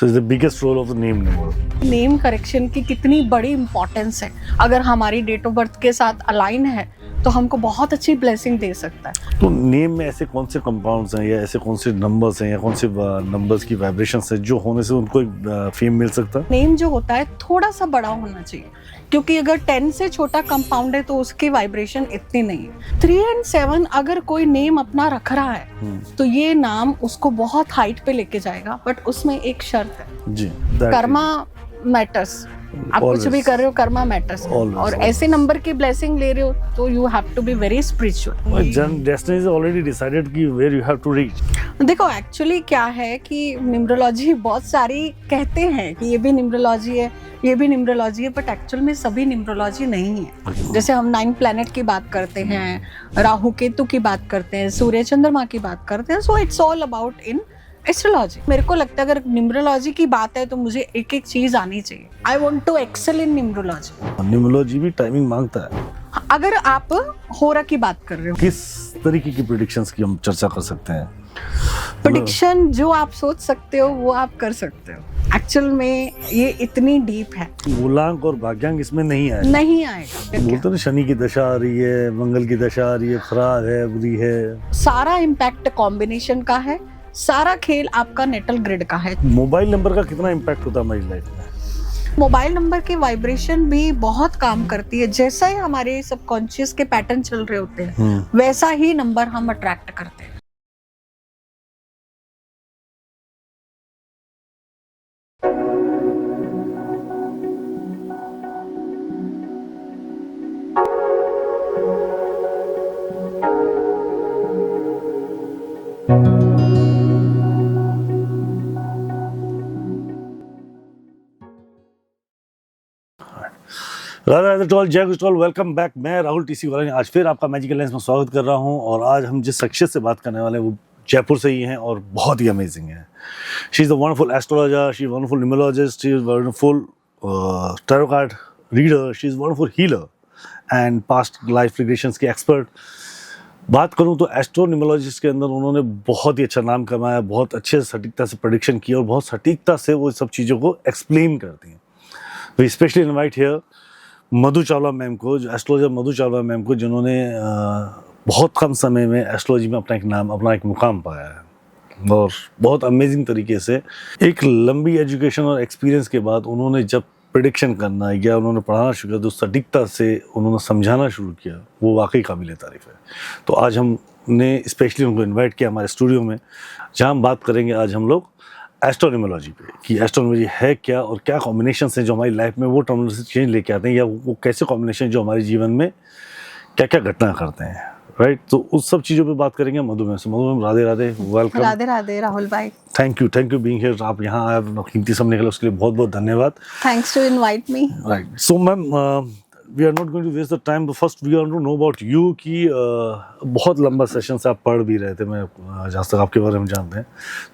So it's the biggest role of the name number. Name correction की कितनी बड़ी importance है। अगर हमारी डेट ऑफ बर्थ के साथ अलाइन है तो हमको बहुत अच्छी ब्लेसिंग दे सकता है। तो नेम में ऐसे कौन से कंपाउंड्स हैं या ऐसे कौन से नंबर्स हैं या कौन से नंबर्स की वाइब्रेशंस हैं जो होने से उनको फेम मिल सकता है? नेम जो होता है थोड़ा सा बड़ा होना चाहिए, क्योंकि अगर 10 से छोटा कंपाउंड है तो उसकी वाइब्रेशन इतनी नहीं है। 3 और 7 अगर कोई नेम अपना रख रहा है तो ये नाम उसको बहुत हाइट पे लेके जाएगा, बट उसमें एक शर्त है जी, कर्मा मैटर्स। आप कुछ भी कर रहे हो कर्मा मैटर्स, और ऐसे नंबर की ब्लेसिंग ले रहे हो तो you have to be very spiritual. Destiny is already decided कि where you have to reach. देखो एक्चुअली क्या है कि न्यूमरोलॉजी बहुत सारी कहते हैं कि ये भी न्यूमरोलॉजी है, ये भी न्यूमरोलॉजी है, बट एक्चुअल में सभी न्यूमरोलॉजी नहीं है। जैसे हम 9 प्लैनेट की बात करते हैं, राहु केतु की बात करते हैं, सूर्य चंद्रमा की बात करते हैं, so it's all about in astrology. मेरे को लगता है अगर न्यूमरोलॉजी की बात है तो मुझे एक एक चीज आनी चाहिए। I want to excel in numerology. Numerology भी टाइमिंग मांगता है। अगर आप होरा की बात कर रहे हो, किस तरीके की प्रेडिक्शंस की हम चर्चा कर सकते हैं? प्रेडिक्शन जो आप सोच सकते हो वो आप कर सकते हो। एक्चुअल में ये इतनी डीप है। मूलांक और भाग्यांक इसमें नहीं आएगा। नहीं आएगा। बोलते ना शनि की दशा आ रही है, मंगल की दशा आ रही है, खराब है, बुरी है। सारा इम्पैक्ट कॉम्बिनेशन का है, सारा खेल आपका नेटल ग्रिड का है। मोबाइल नंबर का कितना इम्पैक्ट होता है हमारी लाइफ में? मोबाइल नंबर की वाइब्रेशन भी बहुत काम करती है। जैसा ही हमारे सबकॉन्शियस के पैटर्न चल रहे होते हैं वैसा ही नंबर हम अट्रैक्ट करते हैं। राधा टॉल जय टॉल, वेलकम बैक। मैं राहुल टीसी वाला आज फिर आपका मैजिकल लेंस में स्वागत कर रहा हूं, और आज हम जिस शख्सियत से बात करने वाले हैं वो जयपुर से ही हैं और बहुत ही अमेजिंग है। She is a wonderful astrologer, she is wonderful numerologist, she is wonderful tarot card reader, she is wonderful healer and past life regressions की एक्सपर्ट। बात करूं तो एस्ट्रो न्यूमरोलॉजिस्ट के अंदर उन्होंने बहुत ही अच्छा नाम कमाया, बहुत अच्छे सटीकता से प्रेडिक्शन की और बहुत सटीकता से वो सब चीज़ों को एक्सप्लेन करती हैं। We specially invite here Madhu Chawla ma'am को, जो एस्ट्रोलॉजर मधु चावला मैम को, जिन्होंने बहुत कम समय में एस्ट्रोलॉजी में अपना एक नाम, अपना एक मुकाम पाया है, और बहुत अमेजिंग तरीके से एक लंबी एजुकेशन और एक्सपीरियंस के बाद उन्होंने जब प्रेडिक्शन करना या उन्होंने पढ़ाना शुरू किया तो सटीकता से उन्होंने समझाना शुरू किया, वो वाकई काबिल तारीफ़ है। तो आज हमने स्पेशली उनको इन्वाइट किया हमारे स्टूडियो में, जहाँ हम बात करेंगे आज हम लोग एस्ट्रोनोमोलॉजी पे, कि एस्ट्रोनोमोलॉजी है क्या और क्या कॉम्बिनेशन हैं जो हमारी लाइफ में वो टर्मिनोलॉजी चेंज लेके आते हैं, या वो कैसे कॉम्बिनेशन जो हमारे जीवन में क्या क्या घटना करते हैं, राइट। तो उस सब चीज़ों पे बात करेंगे मधु मैम से। मधु मैम राधे राधे, वेलकम। राधे राधे राहुल भाई। Thank you being here. आप यहाँ आए, कीमती समय निकला, उसके लिए बहुत बहुत धन्यवाद। Thanks to invite me. Right, so ma'am we are not going to waste the time. First we are to know about you कि बहुत लंबा सेशन से आप पढ़ भी रहे थे, मैं जहाँ तक आपके बारे में जानते हैं,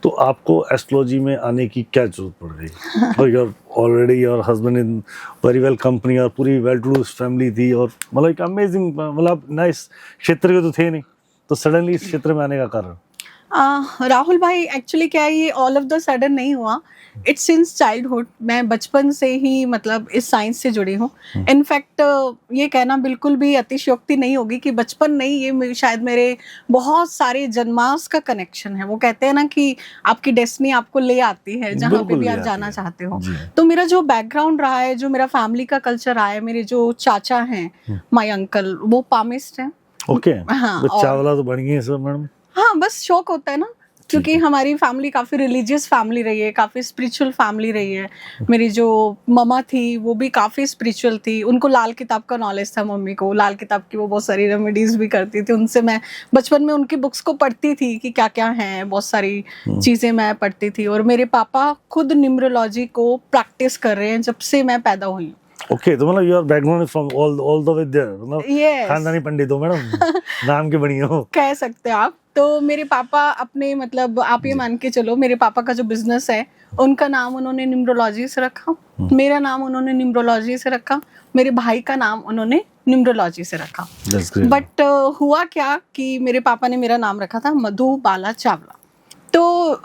तो आपको एस्ट्रोलॉजी में आने की क्या जरूरत पड़ गई? और your already your husband in very well company और पूरी वेल टू डू फैमिली थी, और मतलब एक अमेजिंग, मतलब नाइस क्षेत्र के तो थे नहीं, तो सडनली इस क्षेत्र में आने का कारण? राहुल भाई एक्चुअली क्या है, ये ऑल ऑफ द सडन नहीं हुआ, इट्स सिंस चाइल्डहुड। मैं बचपन से ही मतलब इस साइंस से जुड़ी हूँ। इनफैक्ट ये कहना बिल्कुल भी अतिशयोक्ति नहीं होगी कि बचपन नहीं, ये शायद मेरे बहुत सारे जन्मांश का कनेक्शन है। वो कहते हैं ना कि आपकी डेस्टिनी आपको ले आती है जहाँ पे भी आप जाना चाहते हो। तो मेरा जो बैकग्राउंड रहा है, जो मेरा फैमिली का कल्चर रहा है, मेरे जो चाचा हैं, माय अंकल, वो पामिस्ट हैं। ओके, चावला तो बन गई सब मैडम। हाँ, बस शौक होता है ना, क्योंकि हमारी फैमिली काफ़ी रिलीजियस फैमिली रही है, काफ़ी स्पिरिचुअल फैमिली रही है। मेरी जो मम्मा थी वो भी काफ़ी स्पिरिचुअल थी, उनको लाल किताब का नॉलेज था। मम्मी को लाल किताब की वो बहुत सारी रेमेडीज भी करती थी। उनसे मैं बचपन में उनकी बुक्स को पढ़ती थी कि क्या क्या हैं, बहुत सारी चीज़ें मैं पढ़ती थी। और मेरे पापा खुद न्यूमरोलॉजी को प्रैक्टिस कर रहे हैं जब से मैं पैदा हुई। ओके, तो मतलब your background is from all the way there, मतलब खानदानी पंडित हो मैडम। नाम के बनी हो, कह सकते हैं आप। तो मेरे पापा अपने, मतलब आप ये मान के चलो, मेरे पापा का जो बिजनेस है उनका नाम उन्होंने न्यूमरोलॉजी से रखा, मेरा नाम उन्होंने न्यूमरोलॉजी से रखा, मेरे भाई का नाम उन्होंने न्यूमरोलॉजी से रखा। बट हुआ क्या कि मेरे पापा ने मेरा नाम रखा था मधु बाला चावला। तो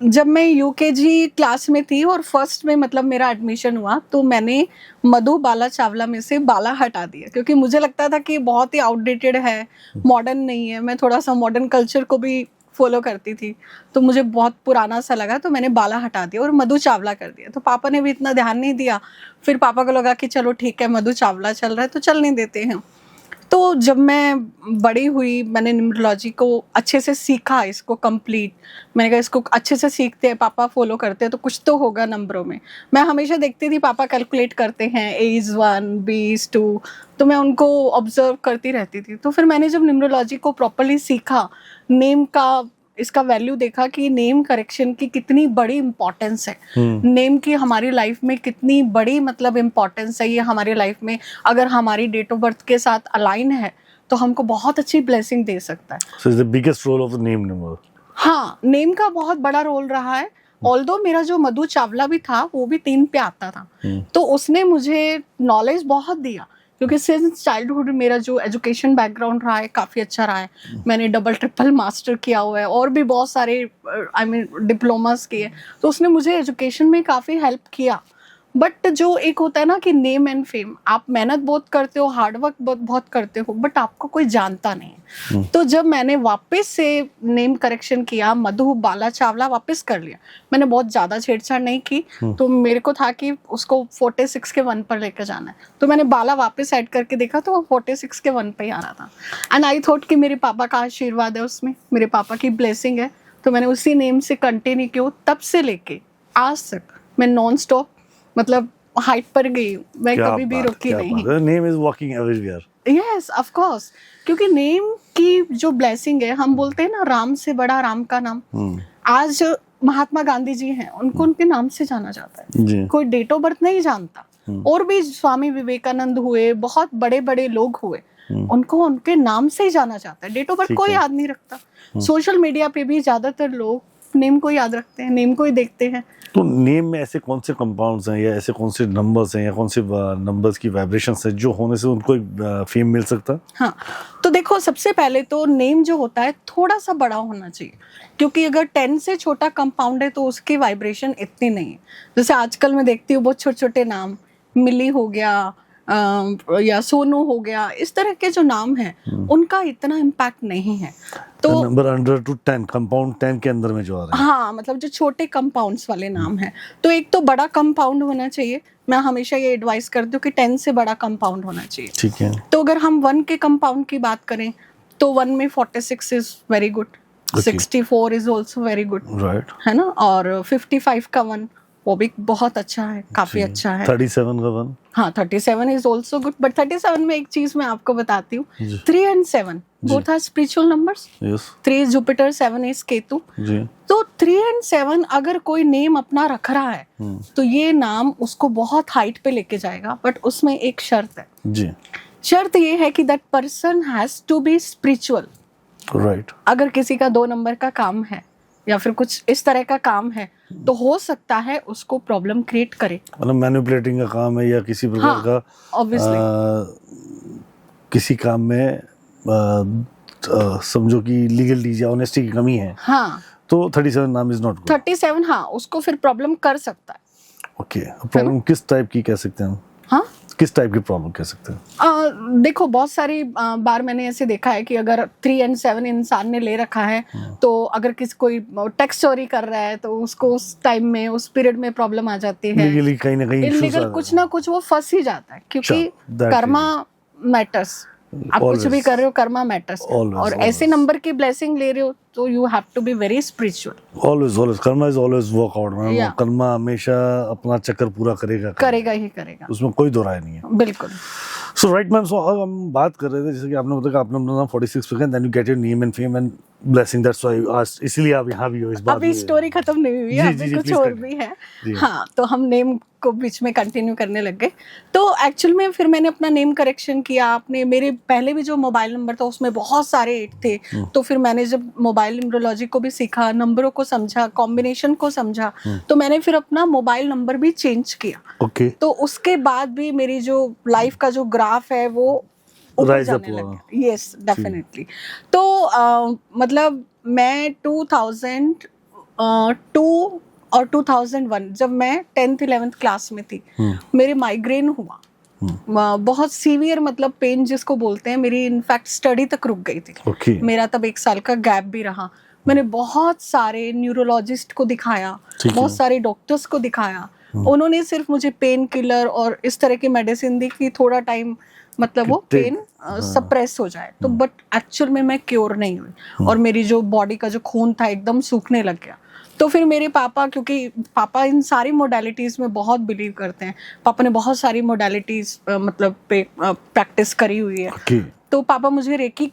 जब मैं यूकेजी क्लास में थी और फर्स्ट में मतलब मेरा एडमिशन हुआ, तो मैंने मधु बाला चावला में से बाला हटा दिया, क्योंकि मुझे लगता था कि बहुत ही आउटडेटेड है, मॉडर्न नहीं है। मैं थोड़ा सा मॉडर्न कल्चर को भी फॉलो करती थी, तो मुझे बहुत पुराना सा लगा, तो मैंने बाला हटा दिया और मधु चावला कर दिया। तो पापा ने भी इतना ध्यान नहीं दिया। फिर पापा को लगा कि चलो ठीक है, मधु चावला चल रहा है तो चलने देते हैं। तो जब मैं बड़ी हुई, मैंने न्यूमरोलॉजी को अच्छे से सीखा, इसको कंप्लीट। मैंने कहा इसको अच्छे से सीखते हैं, पापा फॉलो करते हैं तो कुछ तो होगा नंबरों में। मैं हमेशा देखती थी पापा कैलकुलेट करते हैं, A is 1, B is 2, तो मैं उनको ऑब्जर्व करती रहती थी। तो फिर मैंने जब न्यूमरोलॉजी को प्रॉपरली सीखा, नेम का इसका वैल्यू देखा कि नेम करेक्शन की कितनी बड़ी इम्पोर्टेंस है, नेम की हमारी लाइफ में कितनी बड़ी मतलब इम्पोर्टेंस है। ये हमारी लाइफ में अगर हमारी डेट ऑफ बर्थ के साथ अलाइन है तो हमको बहुत अच्छी ब्लेसिंग दे सकता है। So it's the biggest role of the name number. हाँ, नेम का बहुत बड़ा रोल रहा है। ऑल्दो मेरा जो मधु चावला भी था वो भी 3 पे आता था, तो उसने मुझे नॉलेज बहुत दिया, क्योंकि सिंस चाइल्डहुड मेरा जो एजुकेशन बैकग्राउंड रहा है काफ़ी अच्छा रहा है। मैंने डबल ट्रिपल मास्टर किया हुआ है और भी बहुत सारे डिप्लोमास किए, तो उसने मुझे एजुकेशन में काफ़ी हेल्प किया। बट जो एक होता है ना कि नेम एंड फेम, आप मेहनत बहुत करते हो, हार्डवर्क बहुत करते हो, बट आपको कोई जानता नहीं है। तो जब मैंने वापस से नेम करेक्शन किया, मधु बाला चावला वापस कर लिया, मैंने बहुत ज़्यादा छेड़छाड़ नहीं की। तो मेरे को था कि उसको 46 के 1 पर लेकर जाना है, तो मैंने बाला वापस ऐड करके देखा तो वो 46 के 1 पे ही आ रहा था। एंड आई थॉट कि मेरे पापा का आशीर्वाद है उसमें, मेरे पापा की ब्लेसिंग है, तो मैंने उसी नेम से कंटिन्यू किया। तब से लेके आज तक मैं नॉन स्टॉप मतलब हाइट पर गई, मैं कभी भी रुकी नहीं। Name is walking everywhere. Yes, of course, क्योंकि नेम की जो ब्लेसिंग है, हम बोलते हैं ना राम से बड़ा राम का नाम। आज महात्मा गांधी जी हैं, उनको उनके नाम से जाना जाता है, कोई डेट ऑफ बर्थ नहीं जानता। और भी स्वामी विवेकानंद हुए, बहुत बड़े बड़े लोग हुए, उनको उनके नाम से ही जाना जाता है, डेट ऑफ बर्थ कोई याद नहीं रखता। सोशल मीडिया पे भी ज्यादातर लोग नेम को याद रखते हैं, नेम को ही देखते हैं। तो नेम में ऐसे कौन से कंपाउंड्स हैं या ऐसे कौन से नंबर्स हैं या कौन से नंबर्स की वाइब्रेशंस हैं जो होने से उनको एक फेम मिल सकता है? हाँ, तो देखो सबसे पहले तो नेम जो होता है थोड़ा सा बड़ा होना चाहिए, क्योंकि अगर 10 से छोटा कंपाउंड है तो उसकी वाइब्रेशन इतनी नहीं है। जैसे आजकल मैं देखती हूँ बहुत छोटे छोटे नाम, मिली हो गया या सोनू हो गया, इस तरह के जो नाम हैं उनका इतना इम्पैक्ट नहीं है। तो नंबर अंडर टू 10, कंपाउंड 10 के अंदर में जो आ रहे हैं, हाँ, मतलब जो छोटे कंपाउंड्स वाले नाम हैं, तो एक तो बड़ा कंपाउंड होना चाहिए। मैं हमेशा ये एडवाइस करती हूँ कि 10 से बड़ा कंपाउंड होना चाहिए। ठीक है। तो अगर हम 1 के कंपाउंड की बात करें तो 1 में 46 is very good, 64 is also very good, right, है ना। और 55 का 1 वो भी बहुत अच्छा है, काफी अच्छा है। 37 का 1, हाँ 37 इज ऑल्सो गुड, बट 37 में एक चीज मैं आपको बताती हूँ, 3 and 7 both are spiritual numbers. 3 is Jupiter, 7 is Ketu. तो 3 and 7 अगर कोई नेम अपना रख रहा है तो ये नाम उसको बहुत हाइट पे लेके जाएगा, बट उसमें एक शर्त है जी। शर्त ये है कि that person has to be spiritual, right. अगर किसी का 2 नंबर का काम है या फिर कुछ इस तरह का काम है तो हो सकता है उसको प्रॉब्लम क्रिएट करे, मतलब मैनिपुलेटिंग का काम है या किसी प्रकार का किसी काम में समझो कि लीगलिटी या ऑनेस्टी की कमी है, हाँ, तो 37 नाम इज नॉट गुड। 37 हाँ, उसको फिर प्रॉब्लम कर सकता है। ओके, प्रॉब्लम किस टाइप की कह सकते हैं हम? हाँ, किस टाइप की प्रॉब्लम कह सकते हैं? देखो बहुत सारी बार मैंने ऐसे देखा है कि अगर 3 and 7 इंसान ने ले रखा है तो अगर किसी कोई टेक्स्ट चोरी कर रहा है तो उसको उस टाइम में उस पीरियड में प्रॉब्लम आ जाती है, लीगली कहीं ना कहीं इलीगल कुछ ना कुछ वो फंस ही जाता है, क्योंकि कर्मा मैटर्स। आप कुछ भी कर रहे हो, कर्मा मैटर्स, और ऐसे नंबर की ब्लेसिंग ले रहे हो तो you have to be very spiritual. Always karma is always work out. Karma हमेशा अपना चक्कर पूरा करेगा ही करेगा, उसमें कोई दो राय नहीं है। बिल्कुल। सो राइट मैम, सो अब हम बात कर रहे थे जैसे कि आपने बताया कि आपने अपना 46 पे then you get your name and fame and blessing, that's why you asked, इसलिए आप यहाँ भी हो इस बात। अभी स्टोरी खत्म नहीं हुई है, अभी कुछ और भी है। हाँ, तो हम नेम को बीच में कंटिन्यू करने लग गए। तो एक्चुअल में फिर मैंने अपना नेम करेक्शन किया। आपने मेरे पहले भी जो मोबाइल नंबर था उसमें बहुत सारे 8 थे, तो फिर मैंने जब मोबाइल न्यूमरोलॉजी को भी सीखा, नंबरों को समझा, कॉम्बिनेशन को समझा, तो मैंने फिर अपना मोबाइल नंबर भी चेंज किया। तो उसके बाद भी मेरी जो लाइफ का जो ग्राफ है वो ऊपर जाने लगा। Yes, definitely. तो मतलब मैं 2002 और 2001 जब मैं 10th 11th क्लास में थी, मेरे माइग्रेन हुआ। बहुत सीवियर, मतलब पेन जिसको बोलते हैं। मेरी इनफैक्ट स्टडी तक रुक गई थी। ओके। मेरा तब 1 साल का गैप भी रहा। मैंने बहुत सारे न्यूरोलॉजिस्ट को दिखाया, ठीक है। बहुत सारे डॉक्टर्स को दिखाया। उन्होंने सिर्फ मुझे पेन किलर और इस तरह की मेडिसिन दी कि थोड़ा टाइम मतलब वो पेन सप्रेस हो जाए। तो बट एक्चुअल में मैं क्योर नहीं हुई और मेरी जो बॉडी का जो खून था एकदम सूखने लग गया। तो फिर मेरे पापा, क्योंकि पापा इन सारी मोडालिटीज़ में बहुत बिलीव करते हैं, पापा ने बहुत सारी मोडालिटीज़ मतलब पे प्रैक्टिस करी हुई है। ओके। तो पापा मुझे रेकी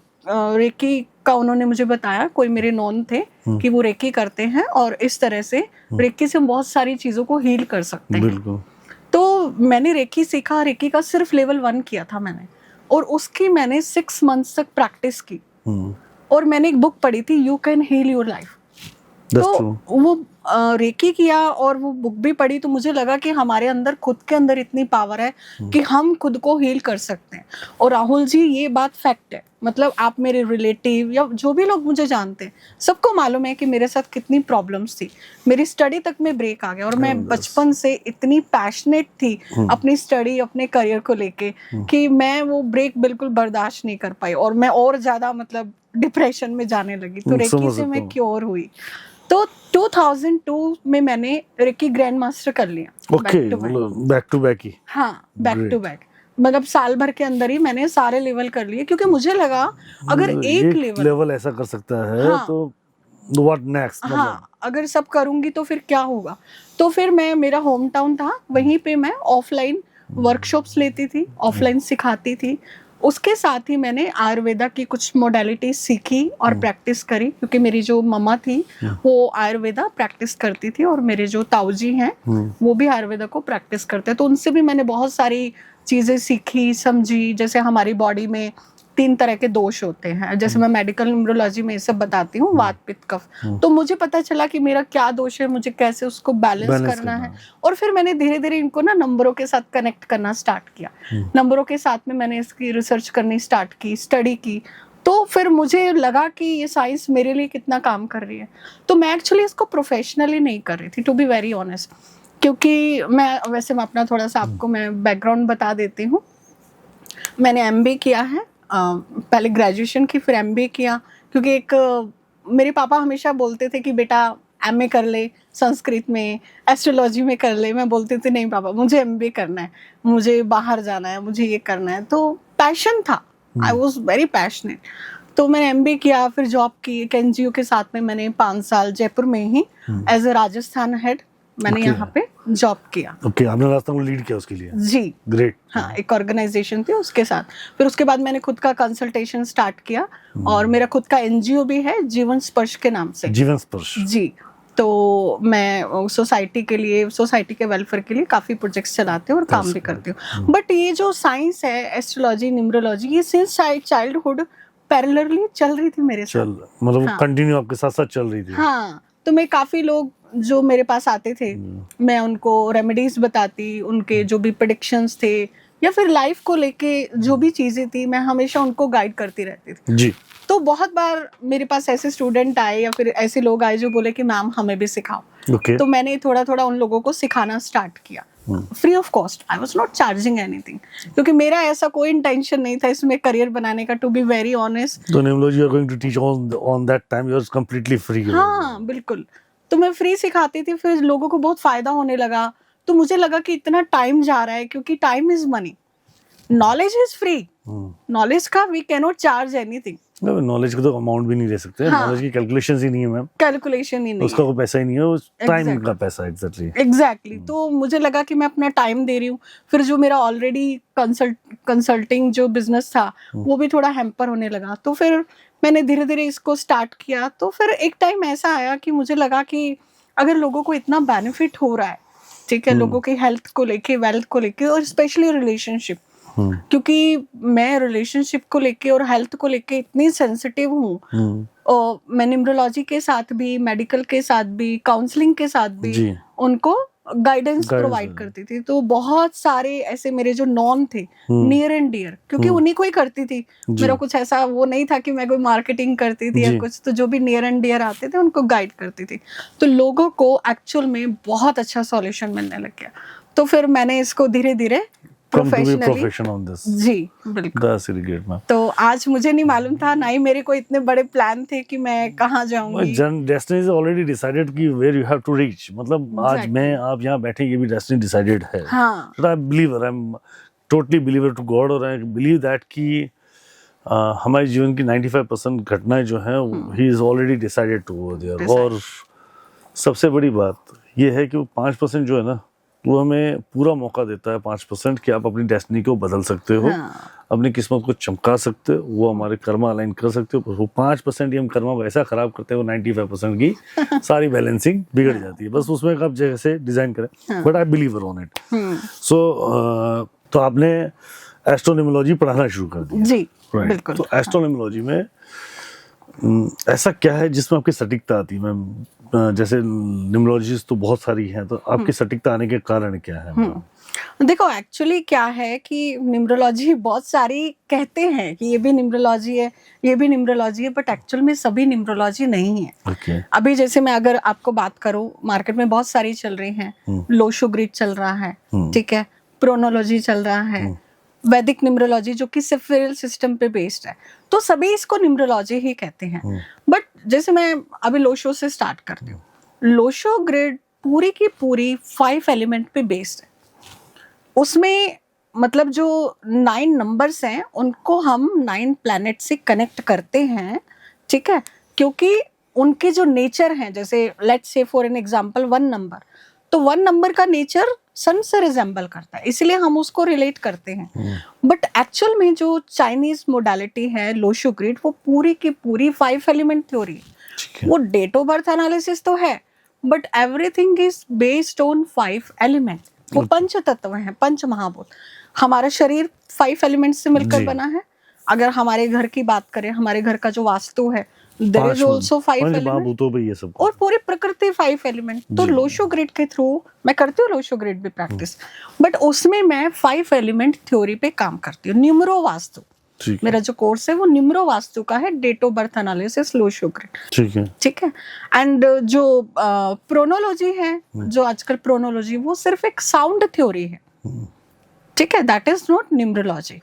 का उन्होंने मुझे बताया, कोई मेरे नॉन थे कि वो रेकी करते हैं और इस तरह से रेकी से हम बहुत सारी चीज़ों को हील कर सकते हैं। बिल्कुल। तो मैंने रेकी सीखा। रेकी का सिर्फ लेवल 1 किया था मैंने, और उसकी मैंने 6 मंथ्स तक प्रैक्टिस की। और मैंने एक बुक पढ़ी थी, you can heal your life. तो वो रेकी किया और वो बुक भी पढ़ी, तो मुझे लगा कि हमारे अंदर, खुद के अंदर इतनी पावर है कि हम खुद को हील कर सकते हैं। और राहुल जी, ये बात फैक्ट है। मतलब आप मेरे रिलेटिव या जो भी लोग मुझे जानते हैं, सबको मालूम है कि मेरे साथ कितनी प्रॉब्लम्स थी। मेरी स्टडी तक में ब्रेक आ गया और मैं बचपन से इतनी पैशनेट थी अपनी स्टडी, अपने करियर को लेके, कि मैं वो ब्रेक बिल्कुल बर्दाश्त नहीं कर पाई और मैं और ज्यादा मतलब डिप्रेशन में जाने लगी। तो रेकी से मैं क्योर हुई। तो 2002 में मैंने रेकी ग्रैंड मास्टर कर लिया। ओके, बैक टू बैक ही। हाँ, बैक टू बैक। मतलब साल भर के अंदर ही मैंने सारे लेवल कर लिए, क्योंकि मुझे लगा अगर एक लेवल ऐसा कर सकता है, हाँ, तो व्हाट नेक्स्ट। हाँ, अगर सब करूंगी तो फिर क्या होगा। तो फिर मेरा होम टाउन था, वहीं पे मैं ऑफलाइन वर्कशॉप्स लेती थी, ऑफलाइन सिखाती थी। उसके साथ ही मैंने आयुर्वेदा की कुछ मोडालिटी सीखी और प्रैक्टिस करी, क्योंकि मेरी जो मम्मा थी वो आयुर्वेदा प्रैक्टिस करती थी और मेरे जो ताऊजी हैं वो भी आयुर्वेदा को प्रैक्टिस करते हैं। तो उनसे भी मैंने बहुत सारी चीज़ें सीखी, समझी। जैसे हमारी बॉडी में 3 तरह के दोष होते हैं, जैसे मैं मेडिकल न्यूरोलॉजी में ये सब बताती हूँ, वात पित्त कफ। तो मुझे पता चला कि मेरा क्या दोष है, मुझे कैसे उसको बैलेंस करना है। और फिर मैंने धीरे धीरे इनको ना नंबरों के साथ कनेक्ट करना स्टार्ट किया। नंबरों के साथ में मैंने इसकी रिसर्च करनी स्टार्ट की, स्टडी की। तो फिर मुझे लगा कि ये साइंस मेरे लिए कितना काम कर रही है। तो मैं एक्चुअली इसको प्रोफेशनली नहीं कर रही थी, टू बी वेरी ऑनेस्ट। क्योंकि मैं अपना थोड़ा सा आपको मैं बैकग्राउंड बता देती हूँ। मैंने एमबीए किया है, पहले ग्रेजुएशन की, फिर एमबीए किया। क्योंकि मेरे पापा हमेशा बोलते थे कि बेटा एमए कर ले, संस्कृत में, एस्ट्रोलॉजी में कर ले। मैं बोलती थी नहीं पापा, मुझे एमबीए करना है, मुझे बाहर जाना है, मुझे ये करना है। तो पैशन था, आई वॉज वेरी पैशनेट। तो मैंने एमबीए किया, फिर जॉब की एक एनजीओ के साथ में। मैंने 5 साल जयपुर में ही एज ए राजस्थान हेड मैंने यहाँ पे जॉब किया। ओके, आपने राजस्थान को लीड किया उसके लिए? जी, ग्रेट। हाँ, एक ऑर्गेनाइजेशन थी उसके साथ। फिर उसके बाद मैंने खुद का कंसल्टेशन स्टार्ट किया और मेरा खुद का एनजीओ भी है, जीवन स्पर्श के नाम से। जीवन स्पर्श, जी। तो मैं सोसाइटी के लिए, सोसाइटी के वेलफेयर के लिए काफ़ी प्रोजेक्ट्स चलाती हूँ और काम भी करती हूँ। बट ये जो साइंस है, एस्ट्रोलॉजी, न्यूमरोलॉजी, ये सिंस चाइल्डहुड पैरेलली चल रही थी मेरे साथ। मतलब कंटिन्यू आपके साथ साथ चल रही थी। हाँ, तो मैं काफ़ी लोग जो मेरे पास आते थे, मैं उनको रेमेडीज बताती, उनके जो भी प्रेडिक्शंस थे या फिर लाइफ को लेके जो भी चीज़ें थी, मैं हमेशा उनको गाइड करती रहती थी। जी। तो बहुत बार मेरे पास ऐसे स्टूडेंट आए या फिर ऐसे लोग आए जो बोले कि मैम हमें भी सिखाओ। तो मैंने थोड़ा थोड़ा उन लोगों को सिखाना स्टार्ट किया, free of cost. I was not charging anything, क्योंकि मेरा ऐसा कोई इंटेंशन नहीं था इसमें करियर बनाने का, टू बी वेरी ऑनेस्ट। तो numerology you are going to teach on that time, you are completely free. हाँ, बिल्कुल। तो मैं फ्री सिखाती थी, फिर लोगों को बहुत फायदा होने लगा। तो मुझे लगा कि इतना टाइम जा रहा है, क्योंकि time is money, knowledge is free, knowledge का we can not charge anything. Knowledge का तो अमाउंट भी नहीं दे सकते, नॉलेज की कैलकुलेशंस ही नहीं है मैम, कैलकुलेशन ही नहीं, उसका कोई पैसा ही नहीं है, उस टाइम का पैसा। एग्जैक्टली। तो मुझे लगा कि मैं अपना टाइम दे रही हूँ। फिर जो मेरा ऑलरेडी कंसल्टिंग जो बिजनेस था वो भी थोड़ा हैम्पर होने लगा। तो फिर मैंने धीरे धीरे इसको स्टार्ट किया। तो फिर एक टाइम ऐसा आया कि मुझे लगा कि अगर लोगों को इतना बेनिफिट हो रहा है, ठीक है, लोगों की हेल्थ को लेके, वेल्थ को लेके, और स्पेशली रिलेशनशिप, क्योंकि मैं रिलेशनशिप को लेके और हेल्थ को लेके इतनी सेंसिटिव हूँ। और मैं न्यूमरोलॉजी के साथ भी, मेडिकल के साथ भी, काउंसलिंग के साथ भी उनको गाइडेंस प्रोवाइड करती थी। तो बहुत सारे ऐसे मेरे जो नॉन थे, नियर एंड डियर, क्योंकि उन्हीं को ही करती थी, मेरा कुछ ऐसा वो नहीं था कि मैं कोई मार्केटिंग करती थी या कुछ। तो जो भी नियर एंड डियर आते थे उनको गाइड करती थी। तो लोगों को एक्चुअल में बहुत अच्छा सॉल्यूशन मिलने लग गया। तो फिर मैंने इसको धीरे धीरे प्रोफेशन ऑन दिस। जी बिल्कुल। That's really great ma'am. तो आज मुझे नहीं मालूम था, ना ही मेरे को इतने बड़े प्लान थे कि मैं कहाँ जाऊंगी। डेस्टिनी इज ऑलरेडी डिसाइडेड कि where you have to reach. मतलब आज मैं आप यहाँ बैठे, ये भी डेस्टिनी डिसाइडेड है। हाँ। I believer, I am totally believer to God, और आई बिलीव दैट कि हमारे जीवन की 95% घटनाएं जो हैं he is already decided to go there. और सबसे बड़ी बात ये है कि वो 5% जो है ना, वो हमें पूरा मौका देता है 5% कि आप अपनी डेस्टिनी को बदल सकते हो। अपनी किस्मत को चमका सकते हो, वो हमारे कर्मा अलाइन कर सकते हो। वो 5% ही हम कर्मा वैसा खराब करते हैं, वो 95% की सारी बैलेंसिंग बिगड़ जाती है। बस उसमें आप जैसे डिजाइन करें, but I believe on it. So तो आपने एस्ट्रोनोमोलॉजी पढ़ाना शुरू कर दिया। जी राइट। बिल्कुल। तो एस्ट्रोनोमोलॉजी में ऐसा क्या है जिसमें आपकी सटीकता आती है मैम? जैसे न्यूमरोलॉजिस्ट तो बहुत सारी हैं, तो आपकी सटीकता आने के कारण क्या है? देखो एक्चुअली क्या है कि न्यूमरोलॉजी बहुत सारी कहते हैं कि ये भी न्यूमरोलॉजी है, ये भी न्यूमरोलॉजी है, बट एक्चुअल में सभी न्यूमरोलॉजी नहीं है। Okay. अभी जैसे मैं अगर आपको बात करूं, मार्केट में बहुत सारी चल रही हैं। लोशो ग्रिड चल रहा है, ठीक है, प्रोनोलॉजी चल रहा है, वैदिक न्यूमरोलॉजी जो कि सिफिरल सिस्टम पे बेस्ड है। तो सभी इसको न्यूमरोलॉजी ही कहते हैं। बट जैसे मैं अभी लोशो से स्टार्ट करती हूँ। लोशो ग्रिड पूरी की पूरी 5 एलिमेंट पे बेस्ड है। उसमें मतलब जो 9 नंबर्स हैं उनको हम 9 प्लैनेट से कनेक्ट करते हैं, ठीक है, क्योंकि उनके जो नेचर हैं, जैसे let's say for an example 1 number, तो 1 नंबर का नेचर सन से रिजेंबल करता है, इसलिए हम उसको रिलेट करते हैं। बट एक्चुअल में जो चाइनीज मोडालिटी है लोशो ग्रिड, वो पूरी की पूरी 5 एलिमेंट थ्योरी है। वो डेट ऑफ बर्थ एनालिसिस तो है, but everything is based on 5 element. वो पंच तत्व हैं, पंच महाभूत। हमारा शरीर 5 एलिमेंट्स से मिलकर बना है। अगर हमारे घर की बात करें, हमारे घर का जो वास्तु है, देयर इज आल्सो 5 एलिमेंट, और पूरी प्रकृति 5 एलिमेंट। तो लोशो ग्रिड के थ्रू मैं करती हूँ लोशो ग्रिड भी प्रैक्टिस, बट उसमें मैं 5 एलिमेंट थ्योरी पे काम करती हूँ। न्यूमरो वास्तु मेरा जो कोर्स है वो न्यूमरो वास्तु का है, date of birth analysis Lo Shu grid, ठीक है। एंड जो प्रोनोलॉजी है, जो आजकल प्रोनोलॉजी, वो सिर्फ एक साउंड थ्योरी है, ठीक है, that is not numerology.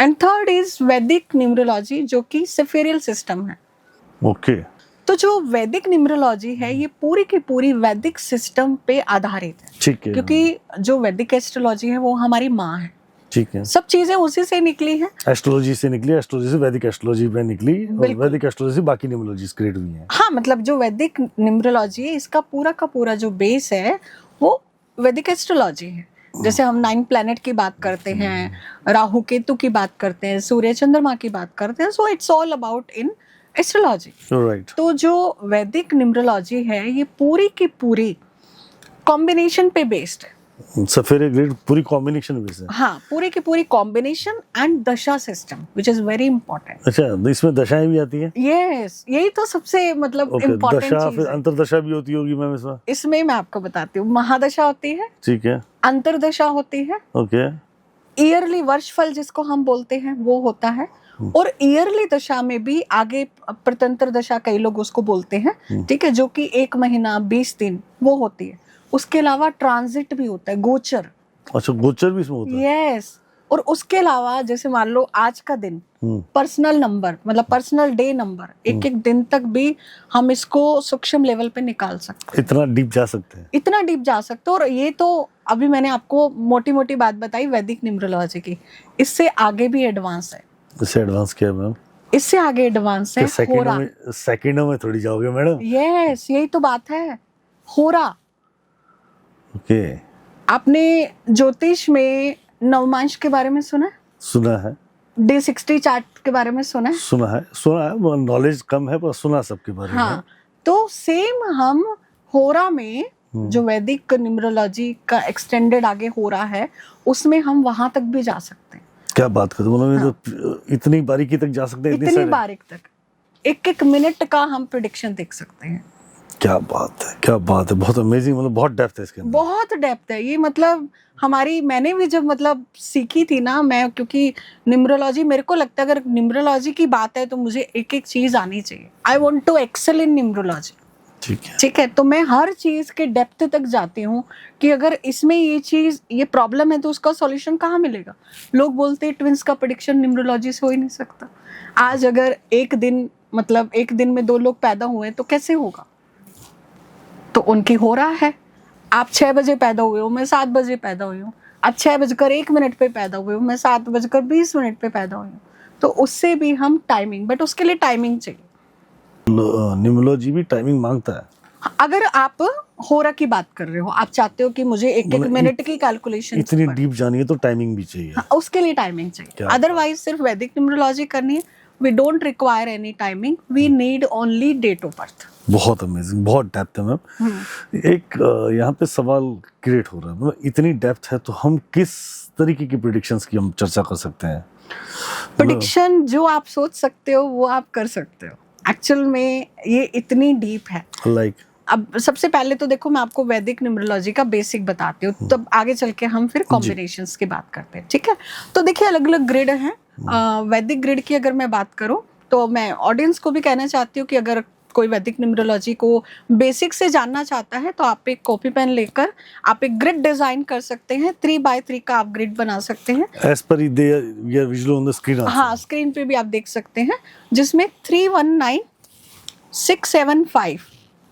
And third is वैदिक न्यूमरोलॉजी, जो कि सिफिरियल सिस्टम है। ओके। तो जो वैदिक न्यूमरोलॉजी है ये पूरी की पूरी वैदिक सिस्टम पे आधारित है, ठीक है, क्योंकि जो वैदिक एस्ट्रोलॉजी है वो हमारी माँ है, ठीक है। सब चीजें उसी से निकली है। एस्ट्रोलॉजी से निकली, एस्ट्रोलॉजी से वैदिक एस्ट्रोलॉजी में निकली, और वैदिक एस्ट्रोलॉजी से बाकी न्यूमरोलॉजीज क्रिएट हुई हैं। हाँ, मतलब जो वैदिक न्यूमरोलॉजी है, इसका पूरा का पूरा जो बेस है वो वैदिक एस्ट्रोलॉजी है। जैसे हम 9 प्लैनेट की बात करते हैं, राहु केतु की बात करते हैं, सूर्य चंद्रमा की बात करते हैं, so it's all about in astrology. Right. तो जो वैदिक न्यूमरोलॉजी है ये पूरी की पूरी कॉम्बिनेशन पे बेस्ड है। सफेरे ग्रिड पूरी कॉम्बिनेशन बेस है। हाँ, पूरी की पूरी कॉम्बिनेशन एंड दशा system, which is very important. अच्छा, तो इसमें दशाएं भी आती हैं? यस, यही तो सबसे मतलब इम्पोर्टेंट चीज है। फिर अंतरदशा भी होती होगी मैम इसमें? इसमें मैं आपको बताती हूँ, महादशा होती है, ठीक है, अंतरदशा होती है, ओके, ईयरली वर्षफल जिसको हम बोलते हैं वो होता है, और ईयरली दशा में भी आगे प्रतंत्र दशा कई लोग उसको बोलते हैं, ठीक है, जो कि 1 महीना 20 दिन वो होती है। उसके अलावा ट्रांजिट भी होता है, गोचर। अच्छा, गोचर भी इसमें होता है? यस। और उसके अलावा जैसे मान लो आज का दिन, पर्सनल नंबर, मतलब पर्सनल डे नंबर, एक एक दिन तक भी हम इसको सूक्ष्म लेवल पे निकाल सकते हैं। इतना डीप जा सकते हैं? इतना डीप जा सकते हैं। और ये तो अभी मैंने आपको मोटी मोटी बात बताई वैदिक न्यूमरोलॉजी की, इससे आगे भी एडवांस है। इससे एडवांस क्या है मैम? इससे आगे एडवांस है होरा। सेकंडों में थोड़ी जाओगे मैडम? यस, यही तो बात है, होरा। ओके। आपने ज्योतिष में नवमांश के बारे में सुना है? सुना है। D60 चार्ट के बारे में सुना है? सुना है, नॉलेज कम है पर सुना सबके बारे में। हाँ, तो सेम हम होरा में जो वैदिक न्यूमरोलॉजी का एक्सटेंडेड आगे हो रहा है, उसमें हम वहां तक भी जा सकते हैं। क्या बात करते हो, हाँ। तो इतनी बारीकी तक जा सकते हैं? इतनी बारीक तक, एक एक मिनट का हम प्रेडिक्शन देख सकते हैं। क्या बात है, क्या बात है, बहुत अमेजिंग, मतलब बहुत डेप्थ है इसके अंदर। बहुत डेप्थ है ये, मतलब हमारी, मैंने भी जब मतलब सीखी थी ना मैं, क्योंकि न्यूमरोलॉजी मेरे को लगता है अगर न्यूमरोलॉजी की बात है तो मुझे एक एक चीज आनी चाहिए। I want to excel in numerology. ठीक है, ठीक है, तो मैं हर चीज के डेप्थ तक जाती हूँ कि अगर इसमें ये चीज, ये प्रॉब्लम है तो उसका सॉल्यूशन कहाँ मिलेगा। लोग बोलते हैं ट्विंस का प्रेडिक्शन न्यूमरोलॉजी से हो ही नहीं सकता। आज अगर एक दिन, मतलब एक दिन में 2 लोग पैदा हुए तो कैसे होगा, तो उनकी हो रहा है। आप 6 बजे पैदा हुए हो, मैं 7 बजे पैदा हुई हूँ। आप 6:01 पे पैदा हुए हो, मैं 7:20 पे पैदा हुई हूँ। तो उससे भी हम टाइमिंग, बट उसके लिए टाइमिंग चाहिए। न्यूमरोलॉजी भी टाइमिंग मांगता है। अगर आप होरा की बात कर रहे हो, आप चाहते हो कि मुझे एक मतलब मिनट की कैलकुलेशन, इतनी डीप जानिए तो टाइमिंग भी चाहिए। हाँ, उसके लिए टाइमिंग चाहिए। क्या अदरवाइज सिर्फ वैदिक न्यूमरोलॉजी करनी है, we don't require any timing, we need only date of birth. बहुत अमेजिंग, बहुत डेप्थ है मैम। एक यहाँ पे सवाल क्रिएट हो रहा है, मतलब इतनी डेप्थ है तो हम किस तरीके की प्रेडिक्शंस की हम चर्चा कर सकते हैं? प्रेडिक्शन जो आप सोच सकते हो वो आप कर सकते हो। एक्चुअल में ये इतनी डीप है। लाइक अब सबसे पहले तो देखो, मैं आपको वैदिक न्यूमरोलॉजी का बेसिक बताती हूँ, तब आगे चल के हम फिर कॉम्बिनेशंस की बात करते हैं। ठीक है, तो देखिए अलग अलग ग्रिड हैं। वैदिक ग्रिड की अगर मैं बात करूँ तो मैं ऑडियंस को भी कहना चाहती हूँ कि अगर कोई वैदिक न्यूमरोलॉजी को बेसिक से जानना चाहता है तो आप एक कॉपी पेन लेकर आप एक ग्रिड डिजाइन कर सकते हैं। 3x3 का आप ग्रिड बना सकते हैं। As per we are visual on the screen. हाँ, स्क्रीन पे भी आप देख सकते हैं, जिसमें 319, 675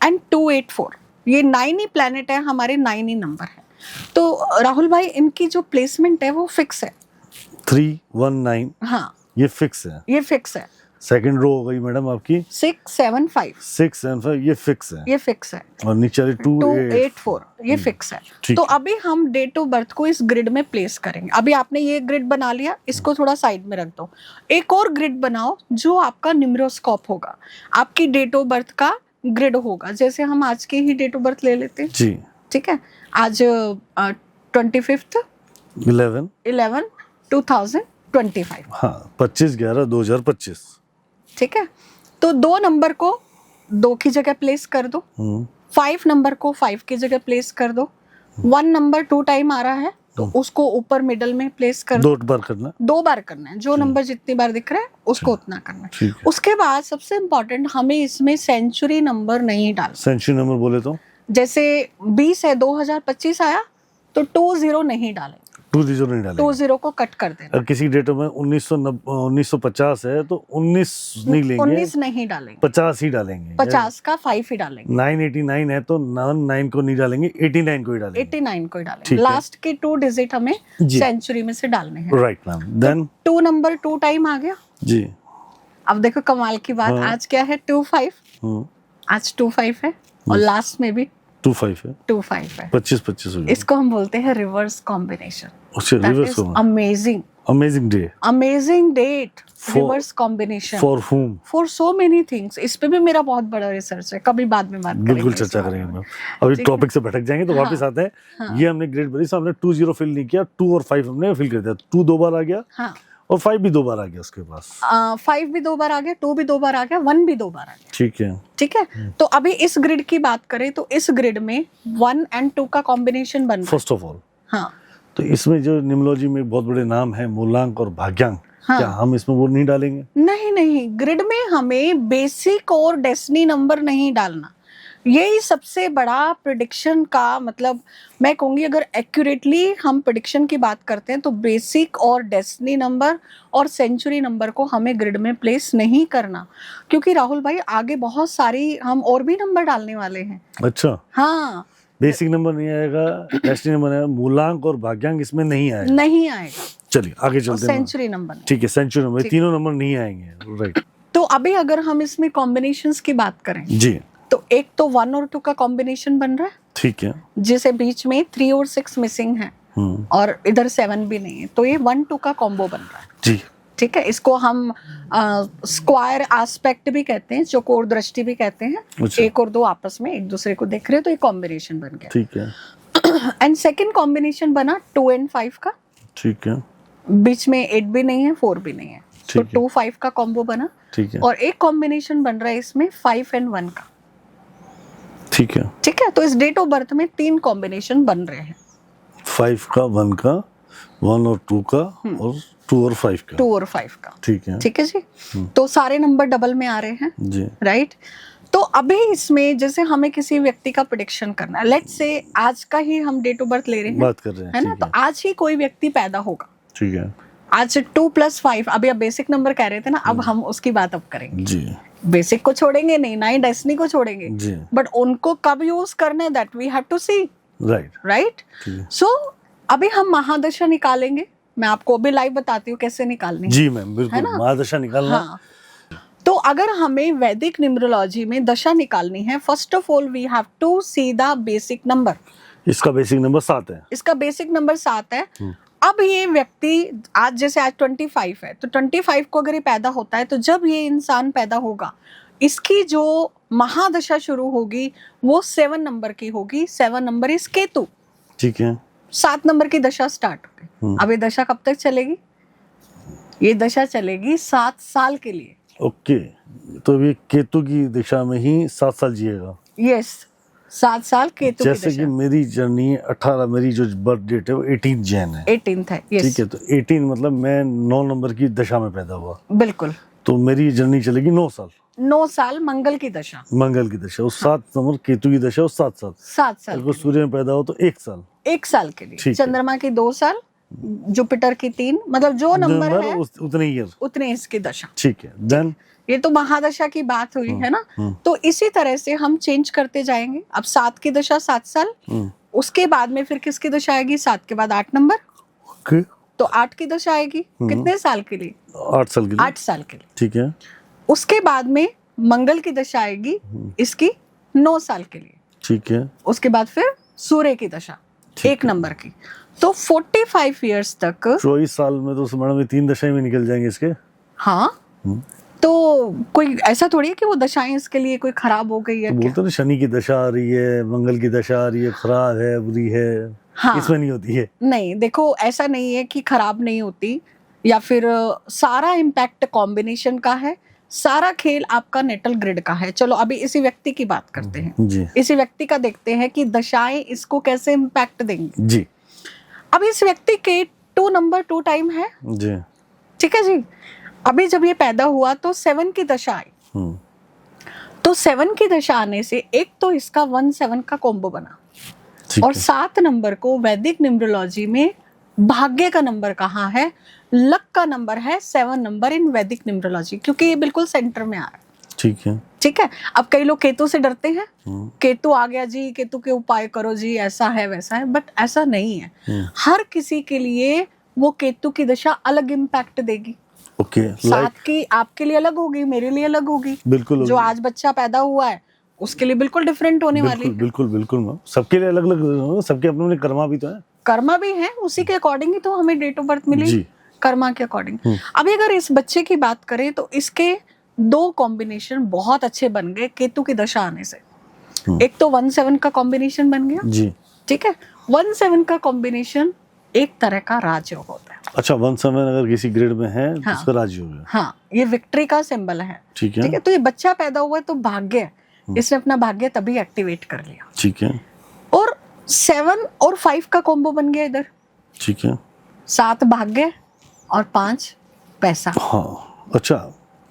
एंड 284, ये 9 ही प्लैनेट है, हमारे 9 ही नंबर है। तो राहुल भाई, इनकी जो प्लेसमेंट है वो फिक्स है। 319, हाँ, ये फिक्स है। ये फिक्स है। सेकंड रो हो गई मैडम आपकी 675, 675, ये फिक्स है। ये फिक्स है। और नीचे वाली 284, ये फिक्स है। ठीक तो है। अभी हम डेट ऑफ बर्थ को इस ग्रिड में प्लेस करेंगे। अभी आपने ये ग्रिड बना लिया, इसको थोड़ा साइड में रख दो। एक और ग्रिड बनाओ जो आपका न्यूमरोस्कोप होगा, आपकी डेट ऑफ बर्थ का ग्रिड होगा। जैसे हम आज की ही डेट ऑफ बर्थ ले लेते हैं। जी, ठीक है, आज 25 11 2025। हाँ, 25/11/2025। ठीक है, तो 2 नंबर को 2 की जगह प्लेस कर दो, 5 नंबर को 5 की जगह प्लेस कर दो। 1 नंबर 2 टाइम आ रहा है तो उसको ऊपर मिडल में प्लेस कर दो। 2 बार करना। 2 बार करना है, जो नंबर जितनी बार दिख रहा है उसको उतना करना है। ठीक है। उसके बाद सबसे इम्पोर्टेंट, हमें इसमें सेंचुरी नंबर नहीं डालना। सेंचुरी नंबर बोले तो जैसे 20 है, 2025 आया तो 20 नहीं डालेंगे, 20 नहीं डालेंगे। 20 को कट कर देना। अगर किसी डेट में 1950 है तो 19 नहीं लेंगे, 19 नहीं डालेंगे, 50 ही डालेंगे। 50 का 5 ही डालेंगे। 989 है तो 9 को नहीं डालेंगे, 89 को ही डालेंगे। 89 को ही डालेंगे। ठीक है। लास्ट के 2 डिजिट हमें जी। सेंचुरी में से डालने हैं। Right ma'am. Then 2 number 2 time आ गया। जी, अब देखो कमाल की बात, हाँ। आज क्या है, 25, आज 25 है और लास्ट में भी 25 है, 25 है। 25 हो गया। इसको हम बोलते हैं रिवर्स कॉम्बिनेशन। अच्छा, रिवर्स हो। Amazing, amazing day amazing date, For- reverse combination for whom? For so many things. इस पे भी मेरा बहुत बड़ा रिसर्च है, कभी बाद में बात करेंगे। बिल्कुल इस चर्चा बारे करेंगे में। मैम। अभी ठीक है। टॉपिक से भटक जाएंगे तो हाँ, वापस आते हैं। हाँ। ये हमने ग्रेड बनी, हमने 20 फिल नहीं किया, 2 और 5 हमने फिल कर दिया। 2 2 बार आ गया हाँ, और 5 भी 2 बार आ गया उसके पास। 5 भी 2 बार आ गया, 2 भी 2 बार आ गया, 1 भी 2 बार आ गया। ठीक है। ठीक है, तो अभी इस ग्रिड की बात करें तो इस ग्रिड में 1 और 2 का कॉम्बिनेशन बन रहा है। फर्स्ट ऑफ ऑल, हाँ, तो इसमें जो न्यूमरोलॉजी में बहुत बड़े नाम है, मूलांक और भाग्यांक, हाँ। क्या हम इसमें वो नहीं डालेंगे? नहीं नहीं, ग्रिड में हमें बेसिक और डेस्टिनी नंबर नहीं डालना। यही सबसे बड़ा प्रिडिक्शन का मतलब, मैं कहूँगी अगर एक्यूरेटली हम प्रिडिक्शन की बात करते हैं तो बेसिक और डेस्टिनी नंबर और सेंचुरी नंबर को हमें ग्रिड में प्लेस नहीं करना, क्योंकि राहुल भाई आगे बहुत सारी हम और भी नंबर डालने वाले हैं। अच्छा, हाँ, बेसिक नंबर नहीं आएगा, डेस्टिनी नंबर आएगा, मूलांक और भाग्यांक इसमें नहीं आएगा। नहीं आएगा, चलिए आगे और चलते हैं। सेंचुरी नंबर नहीं। ठीक है, सेंचुरी नंबर, ठीक। तीनों नंबर नहीं आएंगे। राइट। तो अभी अगर हम इसमें कॉम्बिनेशंस की बात करें जी, तो एक तो 1 और 2 का कॉम्बिनेशन बन रहा है, ठीक है। जिसे बीच में 3 और 6 मिसिंग है और इधर 7 भी नहीं है, तो ये 1-2 का कॉम्बो बन रहा है। जी, ठीक है, इसको हम स्क्वायर एस्पेक्ट भी कहते हैं, चौकोर दृष्टि भी कहते हैं। अच्छा। 1 और 2 आपस में एक दूसरे को देख रहे हो तो ये कॉम्बिनेशन बन गया। ठीक है, एंड सेकंड कॉम्बिनेशन बना 2 और 5 का, ठीक है, बीच में 8 भी नहीं है, 4 भी नहीं है, तो ठीक है। 2-5 का कॉम्बो बना। ठीक है। और एक कॉम्बिनेशन बन रहा है इसमें 5 और 1 का। ठीक है। ठीक है, तो इस डेट ऑफ बर्थ में 3 कॉम्बिनेशन बन रहे हैं, 5 का, 1 का, 1 और 2 का, और 2 और 5 का। 2 और 5 का। ठीक है। ठीक है जी। तो सारे नंबर डबल में आ रहे हैं जी। राइट। तो अभी इसमें जैसे हमें किसी व्यक्ति का प्रेडिक्शन करना है, लेट्स से आज का ही हम डेट ऑफ बर्थ ले रहे हैं, बात कर रहे हैं, है ना। ठीक तो है। आज ही कोई व्यक्ति पैदा होगा, ठीक है। आज 2 + 5, अभी आप बेसिक नंबर कह रहे थे ना, अब हम उसकी बात अब करेंगे। जी। बेसिक को छोड़ेंगे नहीं, ना ही डेस्टिनी को छोड़ेंगे, जी। बट उनको कब यूज करना है that we have to see, right. Right. ठीक है। सो अभी हम महादशा निकालेंगे, मैं आपको अभी लाइव बताती हूँ कैसे निकालनी है। जी मैम, है बिल्कुल ना? महादशा निकालना। हाँ। तो अगर हमें वैदिक न्यूमरोलॉजी में दशा निकालनी है, first of all we have to see the basic number. इसका बेसिक नंबर 7 है। इसका बेसिक नंबर 7 है। अब ये व्यक्ति आज जैसे आज 25 है, तो 25 को अगर ये पैदा होता है, तो जब ये इंसान पैदा होगा, इसकी जो महादशा शुरू होगी वो 7 नंबर की होगी। 7 नंबर इज केतु। ठीक है। 7 नंबर की दशा स्टार्ट होगी। अब ये दशा कब तक चलेगी? ये दशा चलेगी 7 साल के लिए। ओके, तो ये केतु की दिशा में ही 7 साल जिएगा। यस, 7 साल केतु की जैसे कि दशा। मेरी जर्नी 18, मेरी जो बर्थ डेट है वो 18 जैन है। 18th है, यस। ठीक है, तो 18 मतलब मैं 9 नंबर की दशा में पैदा हुआ, बिल्कुल। तो मेरी जर्नी चलेगी 9 साल। 9 साल मंगल की दशा। मंगल की दशा, उस 7 नंबर केतु की दशा, उस 7 साल। 7 साल अगर सूर्य में पैदा हो तो 1 साल। 1 साल के लिए। ठीक है। चंद्रमा की 2 साल, जुपिटर की 3, मतलब जो नंबर है उतने ईयर। उतने इसकी दशा। ठीक है। देन ये तो महादशा की बात हुई है ना। तो इसी तरह से हम चेंज करते जाएंगे। अब 7 की दशा 7 साल, उसके बाद में फिर किसकी दशा आएगी? 7 के बाद 8 नंबर, ओके, तो 8 की दशा आएगी। कितने साल के लिए? 8 साल के लिए। 8 साल के लिए। ठीक है। उसके बाद में मंगल की दशा आएगी इसकी 9 साल के लिए। ठीक है। उसके बाद फिर सूर्य की दशा 1 नंबर की। तो 45 इयर्स तक। 24 साल में तो मैडम ये 3 दशाएं में निकल जाएंगे इसके। हाँ, तो कोई ऐसा थोड़ी है कि वो दशाएं इसके लिए कोई खराब हो गई है तो क्या? बोलते हैं ना, शनि की दशा आ रही है, मंगल की दशा आ रही है, खराब है, बुरी है। हाँ। इसमें नहीं होती है। नहीं, देखो ऐसा नहीं है कि खराब नहीं होती, या फिर सारा इम्पैक्ट कॉम्बिनेशन का है, सारा खेल आपका नेटल ग्रिड का है। चलो अभी इसी व्यक्ति की बात करते हैं। जी। इसी व्यक्ति का देखते हैं कि दशाएं इसको कैसे इम्पैक्ट देंगी। जी। अब इस व्यक्ति के 2 नंबर 2 टाइम है। जी। ठीक है जी। अभी जब ये पैदा हुआ तो 7 की दशा आई। तो 7 की दशा आने से एक तो इसका 1-7 का कॉम्बो बना, ठीक और है। 7 नंबर को वैदिक न्यूमरोलॉजी में भाग्य का नंबर कहाँ है? लक का नंबर है 7 नंबर इन वैदिक न्यूमरोलॉजी, क्योंकि ये बिल्कुल सेंटर में आ रहा है। ठीक है। ठीक है। अब कई लोग केतु से डरते हैं, केतु आ गया जी, केतु के उपाय करो जी, ऐसा है वैसा है, बट ऐसा नहीं है। हर किसी के लिए वो केतु की दशा अलग इम्पैक्ट देगी। ओके, 7 की आपके लिए अलग होगी, मेरे लिए अलग होगी। बिल्कुल जो आज बच्चा पैदा हुआ है उसके लिए बिल्कुल डिफरेंट होने वाली बिल्कुल है। बिल्कुल बिल्कुल मैम, सबके लिए अलग अलग, सबके अपने अपने कर्मा भी तो है। कर्मा भी है, उसी के अकॉर्डिंग ही तो हमें डेट ऑफ बर्थ मिलेगी, जी। कर्मा के अकॉर्डिंग। अभी अगर इस बच्चे की बात करें तो इसके 2 कॉम्बिनेशन बहुत अच्छे बन गए केतु की दशा आने से। एक तो 1-7 का कॉम्बिनेशन बन गया। जी। ठीक है। 1-7 का कॉम्बिनेशन एक तरह का राजयोग होता है। अच्छा, 1-7 अगर किसी ग्रेड में है तो हाँ। उसका राजयोग है। हाँ, ये विक्ट्री का सिंबल है। ठीक है। ठीक है। तो ये बच्चा पैदा हुआ है तो भाग्य है, इसने अपना भाग्य तभी एक्टिवेट कर लिया। ठीक है। और 7 और 5 का कॉम्बो बन गया इधर। ठीक है। 7 भाग्य और 5 पैसा। हाँ, अच्छा,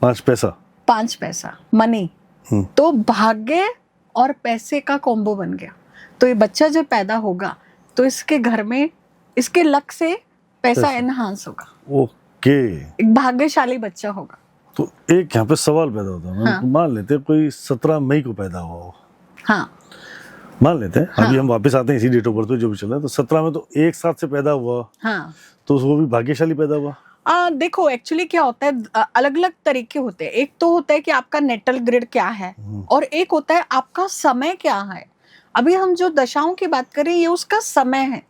5 पैसा। 5 पैसा मनी। तो भाग्य और पैसे का कॉम्बो बन गया। तो ये बच्चा जब पैदा होगा तो इसके घर में इसके लक से पैसा एनहांस होगा। ओके, एक भाग्यशाली बच्चा होगा। तो एक यहाँ पे सवाल पैदा होता है। हाँ। मान लेते हैं कोई 17 मई को पैदा हुआ हो, हाँ, मान लेते हैं। अभी हम वापस आते हैं इसी डेट ऑफ बर्थ पे जो भी चल रहा है। तो 17 में तो एक साथ से पैदा हुआ, हाँ। तो वो भी भाग्यशाली पैदा हुआ। देखो एक्चुअली क्या होता है, अलग अलग तरीके होते हैं। एक तो होता है कि आपका नेटल ग्रिड क्या है, और एक होता है आपका समय क्या है। अभी हम जो दशाओं की बात करें ये उसका समय है,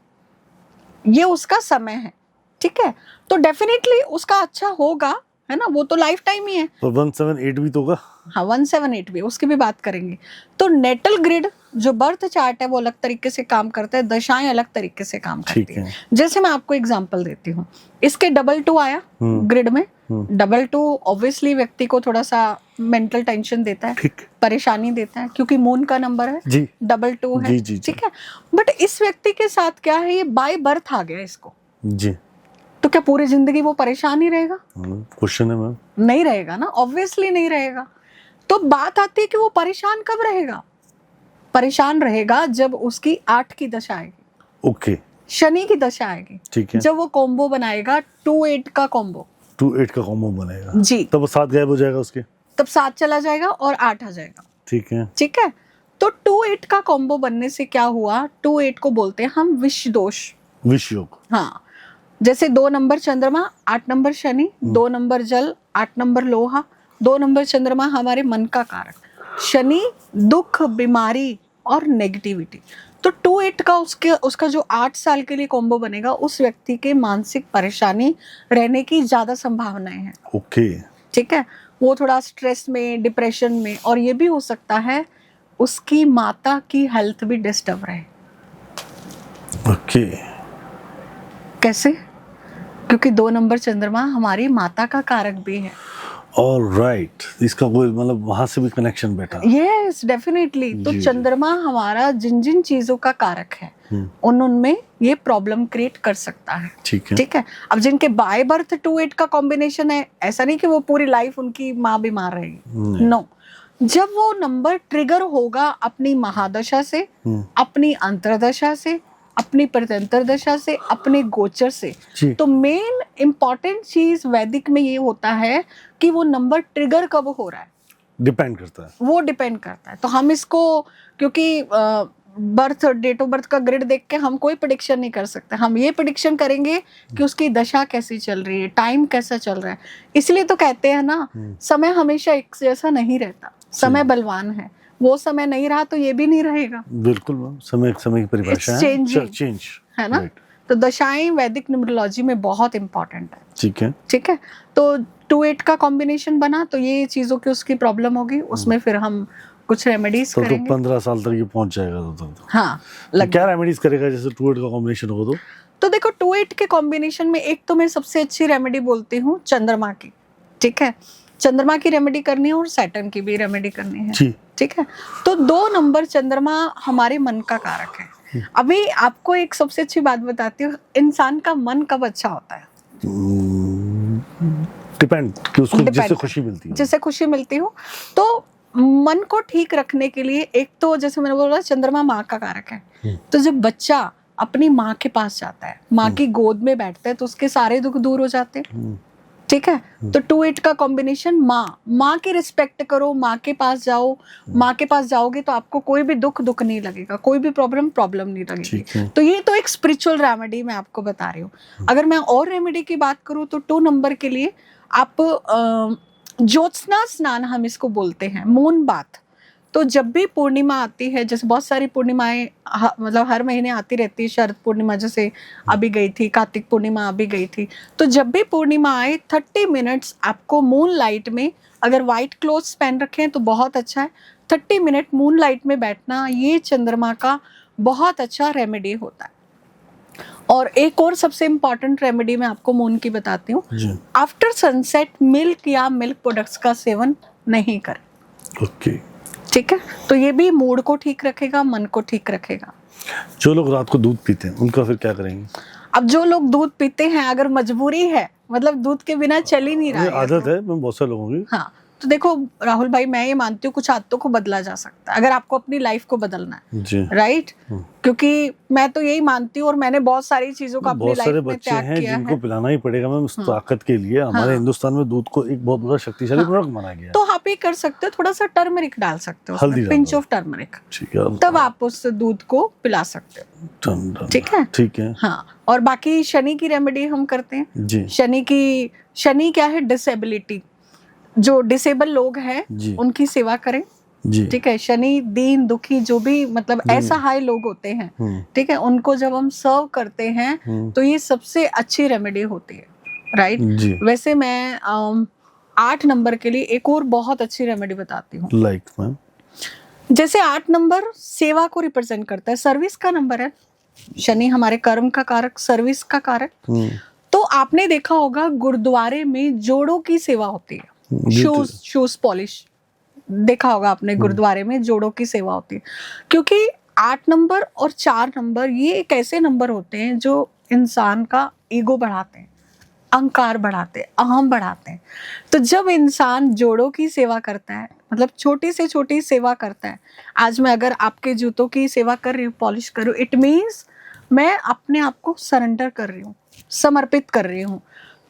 ये उसका समय है। ठीक है। तो डेफिनेटली उसका अच्छा होगा, है ना, वो तो लाइफ टाइम ही है। तो 178 भी तो होगा। हाँ 178 भी, उसकी भी बात करेंगे। तो नेटल ग्रिड जो बर्थ चार्ट है वो अलग तरीके से काम करता है, दशाएं अलग तरीके से काम करती ठीक है। है। जैसे मैं आपको एग्जांपल देती हूँ, इसके 2-2 आया ग्रिड में। 2-2 ऑब्वियसली व्यक्ति को थोड़ा सा मेंटल टेंशन देता है, ठीक। परेशानी देता है, क्योंकि मून का नंबर है जी 2-2 है। जी जी जी ठीक है, बट इस व्यक्ति के साथ क्या है, ये बाय बर्थ आ गया इसको, जी। तो क्या पूरी जिंदगी वो परेशान ही रहेगा? क्वेश्चन है मैम। नहीं रहेगा ना, ऑब्वियसली नहीं रहेगा। तो बात आती है कि वो परेशान कब रहेगा? परेशान रहेगा जब उसकी 8 की दशा आएगी, ओके, शनि की दशा आएगी, ठीक है। जब वो कॉम्बो बनाएगा 2-8 का कॉम्बो, 2-8 का कॉम्बो बनेगा जी, तब वो 7 गायब हो जाएगा उसके। तब 7 चला जाएगा और 8 आ जाएगा। ठीक है। ठीक है, तो 2-8 का कॉम्बो बनने से क्या हुआ, 2-8 को बोलते हैं हम विष दोष। विष योग। हाँ, जैसे 2 नंबर चंद्रमा, 8 नंबर शनि, 2 नंबर जल, 8 नंबर लोहा, 2 नंबर चंद्रमा हमारे मन का कारक, शनि दुख, बीमारी और नेगेटिविटी। तो 2-8 का उसका जो 8 साल के लिए कॉम्बो बनेगा, उस व्यक्ति के मानसिक परेशानी रहने की ज्यादा संभावनाएं हैं। ओके। ठीक है, वो थोड़ा स्ट्रेस में, डिप्रेशन में, और ये भी हो सकता है उसकी माता की हेल्थ भी डिस्टर्ब रहे। ओके। कैसे? क्योंकि 2 नंबर चंद्रमा हमारी माता का कारक भी है। ऑलराइट, इसका कोई मतलब वहां से भी कनेक्शन बैठा। Yes definitely. तो जी, चंद्रमा हमारा जिन जिन चीजों का कारक है उनमें ये प्रॉब्लम क्रिएट कर सकता है। ठीक है। ठीक है, अब जिनके बाय बर्थ 2-8 का कॉम्बिनेशन है, ऐसा नहीं कि वो पूरी लाइफ उनकी माँ बीमार रहेगी, नो। जब वो नंबर ट्रिगर होगा अपनी महादशा से, अपनी अंतरदशा से, अपनी प्रत्यंतर दशा से, अपने गोचर से, जी। तो मेन इंपॉर्टेंट चीज वैदिक में ये होता है कि वो नंबर ट्रिगर कब हो रहा है, डिपेंड करता है। वो डिपेंड करता है। तो हम इसको, क्योंकि बर्थ, डेट ऑफ बर्थ का ग्रिड देख के हम कोई प्रेडिक्शन नहीं कर सकते, हम ये प्रेडिक्शन करेंगे कि उसकी दशा कैसी चल रही है, टाइम कैसा चल रहा है। इसलिए तो कहते हैं ना, समय हमेशा एक जैसा नहीं रहता, समय बलवान है। वो समय नहीं रहा तो ये भी नहीं रहेगा। बिल्कुल मैम, समय की परिभाषा है, चेंज है ना। तो दशाएं वैदिक न्यूमरोलॉजी में बहुत इंपॉर्टेंट है। ठीक है। ठीक है, तो 2-8 का कॉम्बिनेशन बना तो ये चीजों की उसकी प्रॉब्लम होगी, उसमें फिर हम कुछ रेमेडीज करेंगे। 15 साल तक ये पहुंच जाएगा तो हाँ, तो क्या रेमेडीज करेगा जैसे 2-8 का कॉम्बिनेशन होगा तो देखो 2-8 के कॉम्बिनेशन में एक तो मैं सबसे अच्छी रेमेडी बोलती हूँ चंद्रमा की। ठीक है, चंद्रमा की रेमेडी करनी है और सैटर्न की भी रेमेडी करनी है। जी। ठीक है, तो 2 नंबर चंद्रमा हमारे मन का कारक है। अभी आपको एक सबसे अच्छी बात बताती हूँ, इंसान का मन कब अच्छा होता है? डिपेंड कि उसको जिससे खुशी मिलती है, जिससे खुशी मिलती हो। तो मन को ठीक रखने के लिए एक तो जैसे मैंने बोला चंद्रमा माँ का कारक है, तो जब बच्चा अपनी माँ के पास जाता है, माँ की गोद में बैठता है, तो उसके सारे दुख दूर हो जाते हैं। ठीक है, तो 2-8 का कॉम्बिनेशन, माँ की रिस्पेक्ट करो, माँ के पास जाओ। माँ के पास जाओगे तो आपको कोई भी दुख नहीं लगेगा, कोई भी प्रॉब्लम नहीं लगेगी। तो ये तो एक स्पिरिचुअल रेमेडी मैं आपको बता रही हूँ। अगर मैं और रेमेडी की बात करूँ तो 2 नंबर के लिए आप ज्योत्सना स्नान हम इसको बोलते हैं, मून बाथ। तो जब भी पूर्णिमा आती है, जैसे बहुत सारी पूर्णिमाएं मतलब हर महीने आती रहती है, शरद पूर्णिमा जैसे अभी गई थी, कार्तिक पूर्णिमा अभी गई थी, तो जब भी पूर्णिमा आए 30 मिनट्स आपको मून लाइट में, अगर व्हाइट क्लोथ्स पहन रखे हैं तो बहुत अच्छा है, 30 मिनट मून लाइट में बैठना, ये चंद्रमा का बहुत अच्छा रेमेडी होता है। और एक और सबसे इम्पॉर्टेंट रेमेडी मैं आपको मून की बताती हूँ, आफ्टर सनसेट मिल्क या मिल्क प्रोडक्ट्स का सेवन नहीं करें। ओके। ठीक है, तो ये भी मूड को ठीक रखेगा, मन को ठीक रखेगा। जो लोग रात को दूध पीते हैं उनका फिर क्या करेंगे? अब जो लोग दूध पीते हैं, अगर मजबूरी है, मतलब दूध के बिना चल ही नहीं रहा है, आदत है बहुत सारे लोगों की। हाँ, तो देखो राहुल भाई, मैं ये मानती हूँ कुछ आदतों को बदला जा सकता है अगर आपको अपनी लाइफ को बदलना है, राइट। क्योंकि मैं तो यही मानती हूँ, और मैंने बहुत सारी चीजों का अपनी लाइफ में त्याग किया है। जिनको पिलाना ही पड़ेगा मैम उस ताकत के लिए। हमारे हिंदुस्तान में दूध को एक बहुत बड़ा शक्तिशाली प्रोडक्ट माना गया है। तो आप ये कर सकते हो, थोड़ा सा टर्मरिक डाल सकते हो, पिंच ऑफ टर्मरिक, तब आप उस दूध को पिला सकते हो। ठीक है, ठीक है। हाँ, और बाकी शनि की रेमेडी हम करते हैं। शनि क्या है, डिसेबिलिटी, जो डिसेबल लोग हैं उनकी सेवा करें। ठीक है, शनि दीन दुखी जो भी मतलब ऐसा हाई लोग होते हैं, ठीक है, उनको जब हम सर्व करते हैं तो ये सबसे अच्छी रेमेडी होती है, राइट। वैसे मैं 8 नंबर के लिए एक और बहुत अच्छी रेमेडी बताती हूँ। Like ma'am? जैसे 8 नंबर सेवा को रिप्रेजेंट करता है, सर्विस का नंबर है। शनि हमारे कर्म का कारक, सर्विस का कारक। तो आपने देखा होगा गुरुद्वारे में जोड़ों की सेवा होती है, शूज पॉलिश देखा होगा आपने, गुरुद्वारे में जोड़ों की सेवा होती है। क्योंकि 8 नंबर और 4 नंबर ये एक ऐसे नंबर होते हैं जो इंसान का ईगो बढ़ाते हैं, अहंकार बढ़ाते हैं, अहम बढ़ाते हैं। तो जब इंसान जोड़ों की सेवा करता है, मतलब छोटी से छोटी सेवा करता है, आज मैं अगर आपके जूतों की सेवा कर रही हूँ, पॉलिश कर रही हूँ, इट मीन्स मैं अपने आप को सरेंडर कर रही हूँ, समर्पित कर रही हूँ।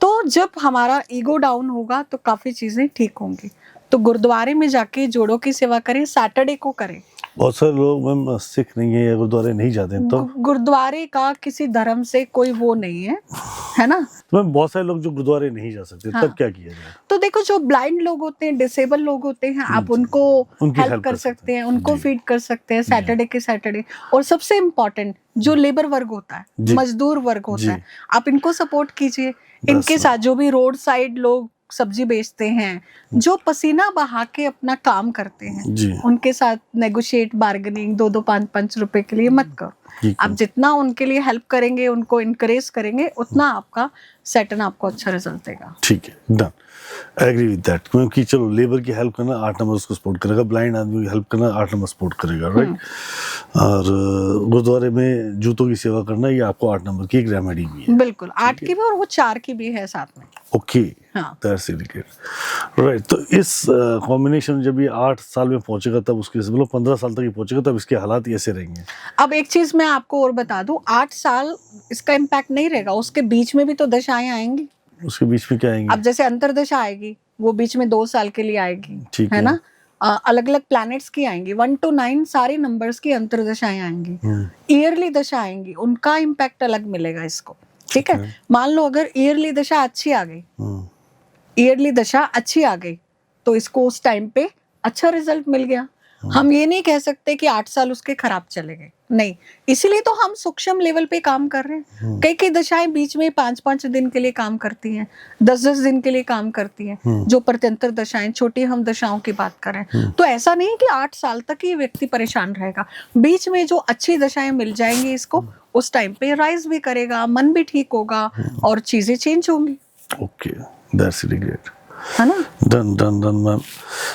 तो जब हमारा ईगो डाउन होगा तो काफी चीजें ठीक होंगी। तो गुरुद्वारे में जाके जोड़ों की सेवा करें, सैटरडे को करें। बहुत सारे लोग मैम सिख नहीं है या गुरुद्वारे नहीं जाते हैं, तो गुरुद्वारे का किसी धर्म से कोई वो नहीं है ना। तो मैम बहुत सारे लोग जो गुरुद्वारे नहीं जा सकते, हाँ। तब क्या किया जाए? तो देखो, जो ब्लाइंड लोग होते हैं, डिसेबल लोग होते हैं, आप उनको हेल्प कर सकते हैं, उनको फीड कर सकते हैं सैटरडे के सैटरडे। और सबसे इम्पोर्टेंट जो लेबर वर्ग होता है, मजदूर वर्ग होता है, आप इनको सपोर्ट कीजिए। इनके साथ जो भी रोड साइड लोग सब्जी बेचते हैं, जो पसीना बहा के अपना काम करते हैं, उनके साथ नेगोशिएट, बार्गेनिंग 2-2, 5-5 रुपए के लिए मत करो। आप जितना उनके लिए हेल्प करेंगे, उनको इनकरेज करेंगे, उतना आपका सैटर्न आपको अच्छा रिजल्ट देगा। ठीक है, डन, एग्री विद दैट। क्योंकि चलो लेबर की हेल्प करना 8 नंबर उसको सपोर्ट करेगा, ब्लाइंड आदमी की हेल्प करना 8 नंबर सपोर्ट करेगा, राइट। और गुरुद्वारे में जूतों की सेवा करना ये आपको 8 नंबर की एक रेमेडी भी है। बिल्कुल, 8 की भी और वो 4 की भी है साथ में। ओके, हाँ, दैट्स रियली ग्रेट, राइट। तो इस कॉम्बिनेशन जब ये 8 साल में पहुंचेगा, तब उसके मतलब 15 साल तक ये पहुंचेगा, तब इसके हालात ऐसे रहेंगे। अब एक चीज मैं आपको और बता दूं, 8 साल इसका इम्पैक्ट नहीं रहेगा, उसके बीच में भी तो दशाएं आएंगी। उसके बीच में क्या आएंगे? अब जैसे अंतरदशा आएगी, वो बीच में 2 साल के लिए आएगी, है ना। अलग अलग प्लैनेट्स की आएंगी, 1 to 9 सारे नंबर्स की अंतरदशाएं आएंगी, ईयरली दशा आएंगी, उनका इम्पैक्ट अलग मिलेगा इसको, ठीक है। मान लो अगर ईयरली दशा अच्छी आ गई, ईयरली दशा अच्छी आ गई, तो इसको उस टाइम पे अच्छा रिजल्ट मिल गया। हम ये नहीं कह सकते कि 8 साल उसके खराब चले गए, नहीं। इसीलिए तो हम सूक्ष्म लेवल पे काम कर रहे हैं। कई दशाएं बीच में 5-5 दिन के लिए काम करती हैं, 10-10 दिन के लिए काम करती हैं, जो प्रत्यंतर दशाएं, छोटी हम दशाओं की बात कर रहे हैं। तो ऐसा नहीं कि 8 साल तक ही व्यक्ति परेशान रहेगा। बीच में जो अच्छी दशाएं मिल जाएंगी इसको, उस टाइम पे राइज भी करेगा, मन भी ठीक होगा और चीजें चेंज होंगी। ओके, दैट्स रियली ग्रेट, है ना। Done ma'am.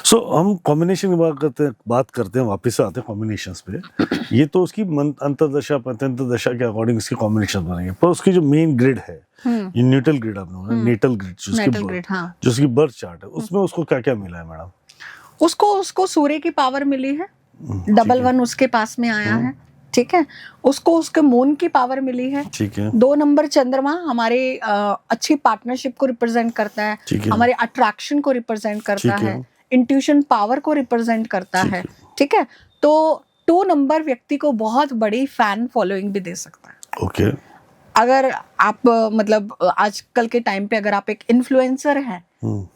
सो हम कॉम्बिनेशन की बात करते हैं, वापस से आते हैं कॉम्बिनेशंस पे। ये तो उसकी अंतरदशा प्रत्यंतर दशा के अकॉर्डिंग इसके कॉम्बिनेशन बनेंगे, पर उसकी जो मेन ग्रिड है, ये न्यूट्रल ग्रिड आपने नेटल ग्रिड, जो उसकी बर्थ चार्ट है, उसमें उसको क्या क्या मिला है मैडम? उसको सूर्य की पावर मिली है, डबल 1 उसके पास में आया है, ठीक है। उसको उसके मून की पावर मिली है, ठीक है। 2 नंबर चंद्रमा हमारे अच्छी पार्टनरशिप को रिप्रेजेंट करता है, हमारे अट्रैक्शन को रिप्रेजेंट करता है, इंट्यूशन पावर को रिप्रेजेंट करता है, ठीक है। तो 2 नंबर व्यक्ति को बहुत बड़ी फैन फॉलोइंग भी दे सकता है। ओके, अगर आप मतलब आजकल के टाइम पे अगर आप एक इन्फ्लुएंसर हैं,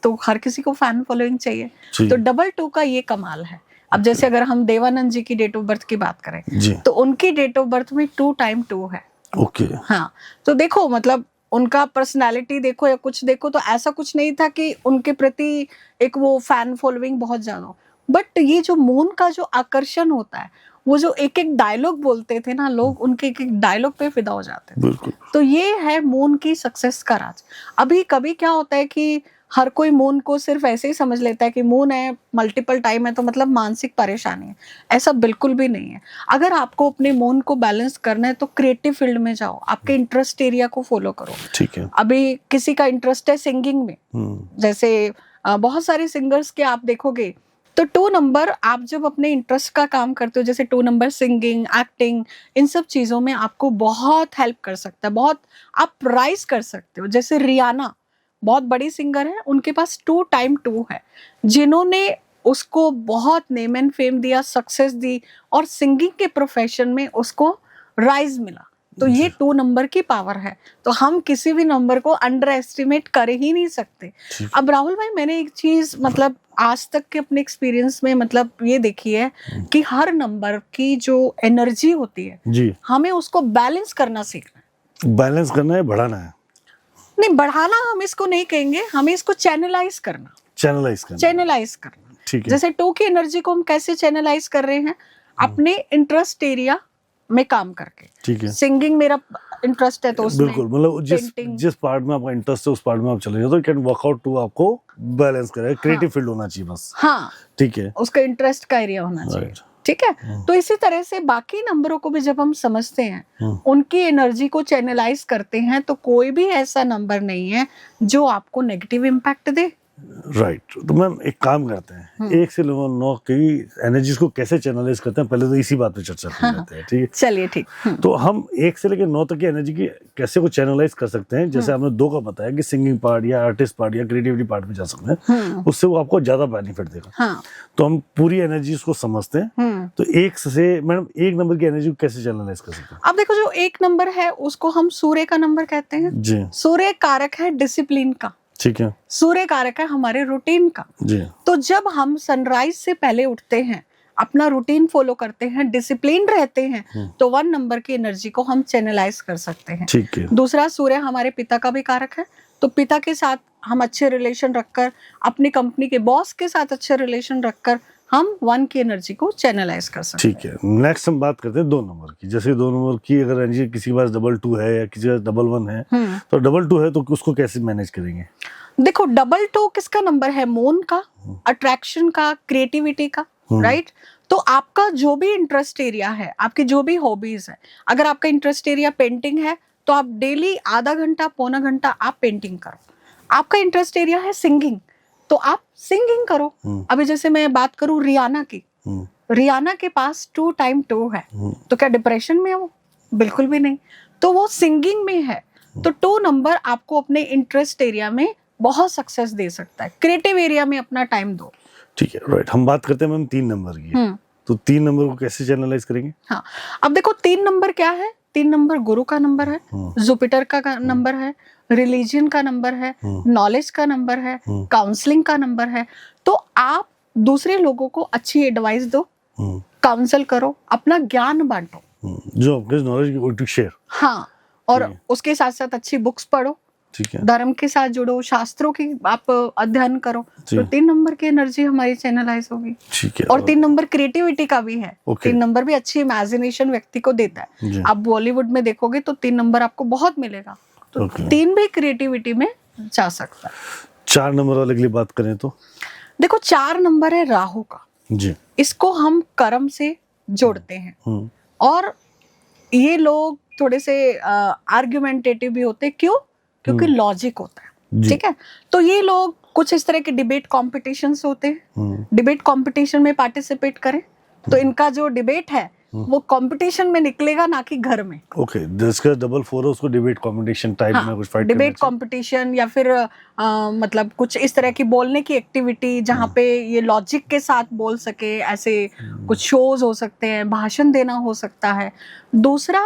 तो हर किसी को फैन फॉलोइंग चाहिए। तो 2 का ये कमाल है। अब जैसे अगर हम देवानंद जी की डेट ऑफ बर्थ की बात करें, तो उनकी डेट ऑफ बर्थ में 2 times 2 है। ओके, हाँ, तो देखो मतलब उनका पर्सनालिटी देखो या कुछ देखो, तो ऐसा कुछ नहीं था कि उनके प्रति एक वो फैन फॉलोइंग बहुत ज्यादा। बट ये जो मून का जो आकर्षण होता है, वो जो एक एक डायलॉग बोलते थे ना लोग, उनके एक एक डायलॉग पे फिदा हो जाते थे। तो ये है मून की सक्सेस का राज। अभी कभी क्या होता है कि हर कोई मून को सिर्फ ऐसे ही समझ लेता है कि मून है, मल्टीपल टाइम है, तो मतलब मानसिक परेशानी है। ऐसा बिल्कुल भी नहीं है। अगर आपको अपने मून को बैलेंस करना है तो क्रिएटिव फील्ड में जाओ, आपके इंटरेस्ट एरिया को फॉलो करो, ठीक है। अभी किसी का इंटरेस्ट है सिंगिंग में, जैसे बहुत सारे सिंगर्स के आप देखोगे, तो 2 नंबर आप जब अपने इंटरेस्ट का काम करते हो, जैसे 2 नंबर सिंगिंग, एक्टिंग, इन सब चीजों में आपको बहुत हेल्प कर सकता है, बहुत आप राइज कर सकते हो। जैसे रियाना बहुत बड़ी सिंगर है, उनके पास 2 times 2 है, जिन्होंने उसको बहुत नेम एंड फेम दिया, सक्सेस दी, और सिंगिंग के प्रोफेशन में उसको राइज मिला। तो ये 2 नंबर की पावर है। तो हम किसी भी नंबर को अंडर एस्टिमेट कर ही नहीं सकते। अब राहुल भाई, मैंने एक चीज मतलब आज तक के अपने एक्सपीरियंस में मतलब ये देखी है कि हर नंबर की जो एनर्जी होती है जी, हमें उसको बैलेंस करना सीखना है। बैलेंस करना है, बढ़ाना है? नहीं, बढ़ाना हम इसको नहीं कहेंगे, हमें इसको चैनलाइज करना। चैनलाइज करना, चैनलाइज करना। ठीक है। जैसे 2 की एनर्जी को हम कैसे चैनलाइज कर रहे हैं, अपने इंटरेस्ट एरिया में काम करके। ठीक है, सिंगिंग मेरा इंटरेस्ट है तो उसमें बिल्कुल, मतलब painting। जिस पार्ट में आपका इंटरेस्ट है उस पार्ट में आप चले जाओ तो कैन वर्कआउट टू आपको बैलेंस करेगा, क्रिएटिव फील्ड होना चाहिए बस। हाँ, ठीक है, उसका इंटरेस्ट का एरिया होना चाहिए। राइट। ठीक है, तो इसी तरह से बाकी नंबरों को भी जब हम समझते हैं, उनकी एनर्जी को चैनलाइज करते हैं, तो कोई भी ऐसा नंबर नहीं है जो आपको नेगेटिव इम्पैक्ट दे। राइट। तो मैम एक काम करते हैं, 1 से 9 की एनर्जीज को कैसे चैनलाइज करते हैं, पहले तो इसी बात पे चर्चा कर लेते हैं, ठीक है। चलिए ठीक। तो हम 1 से लेकर 9 तक की एनर्जी की कैसे को चैनलाइज कर सकते हैं, जैसे आपने 2 का बताया कि सिंगिंग पार्ट या आर्टिस्ट पार्ट या क्रिएटिविटी पार्ट में जा सकते हैं, उससे वो आपको ज्यादा बेनिफिट देगा। हाँ। तो हम पूरी एनर्जीज को समझते हैं। तो 1 से मैडम 1 नंबर की एनर्जी को कैसे चैनलाइज कर सकते हैं? अब देखो, जो 1 नंबर है उसको हम सूर्य का नंबर कहते हैं। जी, सूर्य कारक है डिसिप्लिन का, ठीक है सूर्य कारक है हमारे रूटीन का। जी, तो जब हम सनराइज से पहले उठते हैं, अपना रूटीन फॉलो करते हैं, डिसिप्लिन रहते हैं, तो 1 नंबर की एनर्जी को हम चैनलाइज कर सकते हैं। ठीक है। दूसरा, सूर्य हमारे पिता का भी कारक है, तो पिता के साथ हम अच्छे रिलेशन रखकर, अपनी कंपनी के बॉस के साथ अच्छे रिलेशन रखकर हम 1 की एनर्जी को चैनलाइज कर सकते हैं। ठीक है, नेक्स्ट हम बात करते हैं 2 नंबर की। जैसे 2 नंबर की अगर एनर्जी किसी के पास 2 है या किसी के पास 1 है, तो 2 है तो उसको कैसे मैनेज करेंगे? देखो, 2 किसका नंबर है? मून का, अट्रैक्शन का, क्रिएटिविटी का, राइट। तो आपका जो भी इंटरेस्ट एरिया है, आपकी जो भी हॉबीज है, अगर आपका इंटरेस्ट एरिया पेंटिंग है तो आप डेली आधा घंटा पौना घंटा आप पेंटिंग करो। आपका इंटरेस्ट एरिया है सिंगिंग, तो आप सिंगिंग करो। अभी जैसे मैं बात करूं रियाना की, रियाना के पास 2 टाइम 2 है, तो क्या डिप्रेशन में है वो? बिल्कुल भी नहीं, तो वो सिंगिंग में है। तो 2 नंबर आपको अपने इंटरेस्ट एरिया में बहुत सक्सेस दे सकता है। क्रिएटिव एरिया में अपना टाइम दो। ठीक है, राइट। हम बात करते हैं मैम 3 नंबर की। तो 3 नंबर को कैसे चैनलाइज करेंगे? हाँ, अब देखो 3 नंबर क्या है? 3 नंबर गुरु का नंबर है, जुपिटर का नंबर है, रिलीजन का नंबर है, नॉलेज का नंबर है, काउंसलिंग का नंबर है। तो आप दूसरे लोगों को अच्छी एडवाइस दो, काउंसल करो, अपना ज्ञान बांटो, जो आपके नॉलेज को शेयर। हाँ, और उसके साथ साथ अच्छी बुक्स पढ़ो, ठीक है, धर्म के साथ जुड़ो, शास्त्रों की आप अध्ययन करो, तो 3 नंबर की एनर्जी हमारी चैनलाइज होगी। ठीक है। और 3 नंबर क्रिएटिविटी का भी है। 3 नंबर भी अच्छी इमेजिनेशन व्यक्ति को देता है। आप बॉलीवुड में देखोगे तो 3 नंबर आपको बहुत मिलेगा। तो 3 भी क्रिएटिविटी में जा सकता है। 4 नंबर वाले के लिए बात करें तो देखो, 4 नंबर है राहु का जी, इसको हम कर्म से जोड़ते हैं। और ये लोग थोड़े से आर्गुमेंटेटिव भी होते हैं। क्यों? क्योंकि लॉजिक होता है। ठीक है, तो ये लोग कुछ इस तरह के डिबेट कॉम्पिटिशन्स होते हैं, डिबेट कॉम्पिटिशन में पार्टिसिपेट करें, तो इनका जो डिबेट है वो कंपटीशन में निकलेगा, ना कि घर में। ओके, जिसका 4 है उसको डिबेट कंपटीशन टाइप में कुछ फाइट डिबेट कंपटीशन या फिर मतलब कुछ इस तरह की बोलने की एक्टिविटी जहाँ पे ये लॉजिक के साथ बोल सके, ऐसे कुछ शोज हो सकते हैं, भाषण देना हो सकता है। दूसरा,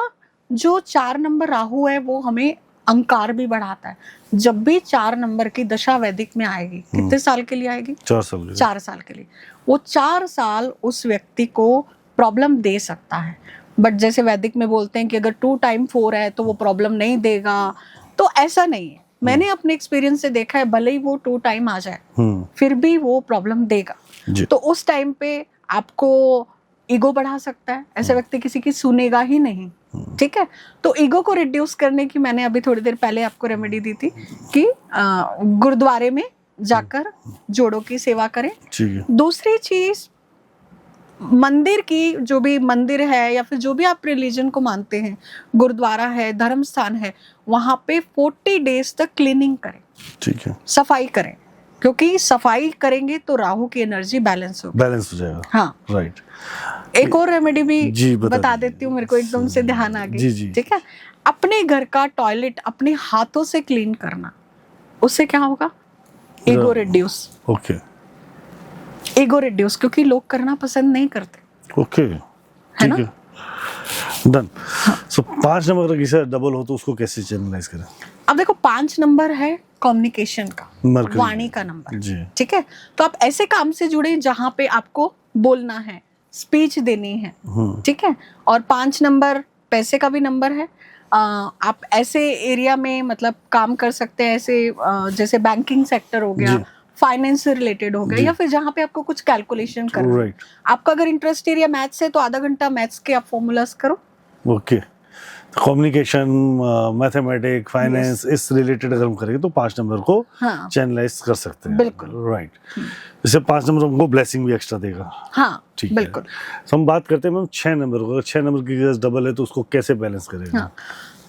जो 4 नंबर राहु है वो हमें अहंकार भी बढ़ाता है। जब भी 4 नंबर की दशा वैदिक में आएगी, कितने साल के लिए आएगी? 4 साल। 4 साल के लिए। वो 4 साल उस व्यक्ति को प्रॉब्लम दे सकता है। बट जैसे वैदिक में बोलते हैं कि अगर 2 टाइम 4 है तो वो प्रॉब्लम नहीं देगा, तो ऐसा नहीं है। मैंने अपने एक्सपीरियंस से देखा है, भले ही वो 2 टाइम आ जाए फिर भी वो प्रॉब्लम देगा। तो उस टाइम पे आपको ईगो बढ़ा सकता है। ऐसे व्यक्ति किसी की सुनेगा ही नहीं। ठीक है, तो ईगो को रिड्यूस करने की मैंने अभी थोड़ी देर पहले आपको रेमेडी दी थी कि गुरुद्वारे में जाकर जोड़ों की सेवा करें। दूसरी चीज, मंदिर की, जो भी मंदिर है या फिर जो भी आप रिलीजन को मानते हैं, गुरुद्वारा है, धर्म स्थान है, वहां पे 40 डेज तक क्लीनिंग करें। ठीक है, सफाई करें, क्योंकि सफाई करेंगे तो राहु की एनर्जी बैलेंस हो जाएगा। हाँ, राइट। एक और रेमेडी भी बता देती हूँ, मेरे को एकदम से ध्यान आ गई। ठीक है, अपने घर का टॉयलेट अपने हाथों से क्लीन करना, उससे क्या होगा? Ego reduce. Okay, ego reduce, क्योंकि लोग करना पसंद नहीं करते। ओके, ठीक है, डन। सो 5 नंबर अगर किसी डबल हो तो उसको कैसे चैनलाइज करें? अब देखो, 5 नंबर है कम्युनिकेशन का, वाणी का नंबर। ठीक है, तो आप ऐसे काम से जुड़े जहां पे आपको बोलना है, स्पीच देनी है। ठीक है, और 5 नंबर पैसे का भी नंबर है। आप ऐसे एरिया में मतलब काम कर सकते हैं, ऐसे जैसे बैंकिंग सेक्टर हो गया, फाइनेंस से रिलेटेड हो गया, जी। या फिर जहाँ पे आपको कुछ कैलकुलेशन करना है। राइट, आपका अगर इंटरेस्ट एरिया मैथ्स है तो आधा घंटा मैथ्स के आप फॉर्मूलाज करो। ओके। कम्युनिकेशन, मैथमेटिक, फाइनेंस, इस रिलेटेड अगर हम करेंगे तो 5 नंबर को हाँ चैनलाइज कर सकते हैं। बिल्कुल। राइट, इससे 5 नंबर हमको ब्लेसिंग भी एक्स्ट्रा देगा। हाँ ठीक है। बिल्कुल। तो हम बात करते हैं मैम 6 नंबर को। अगर 6 नंबर की गैस डबल है तो उसको कैसे बैलेंस करेगा? हाँ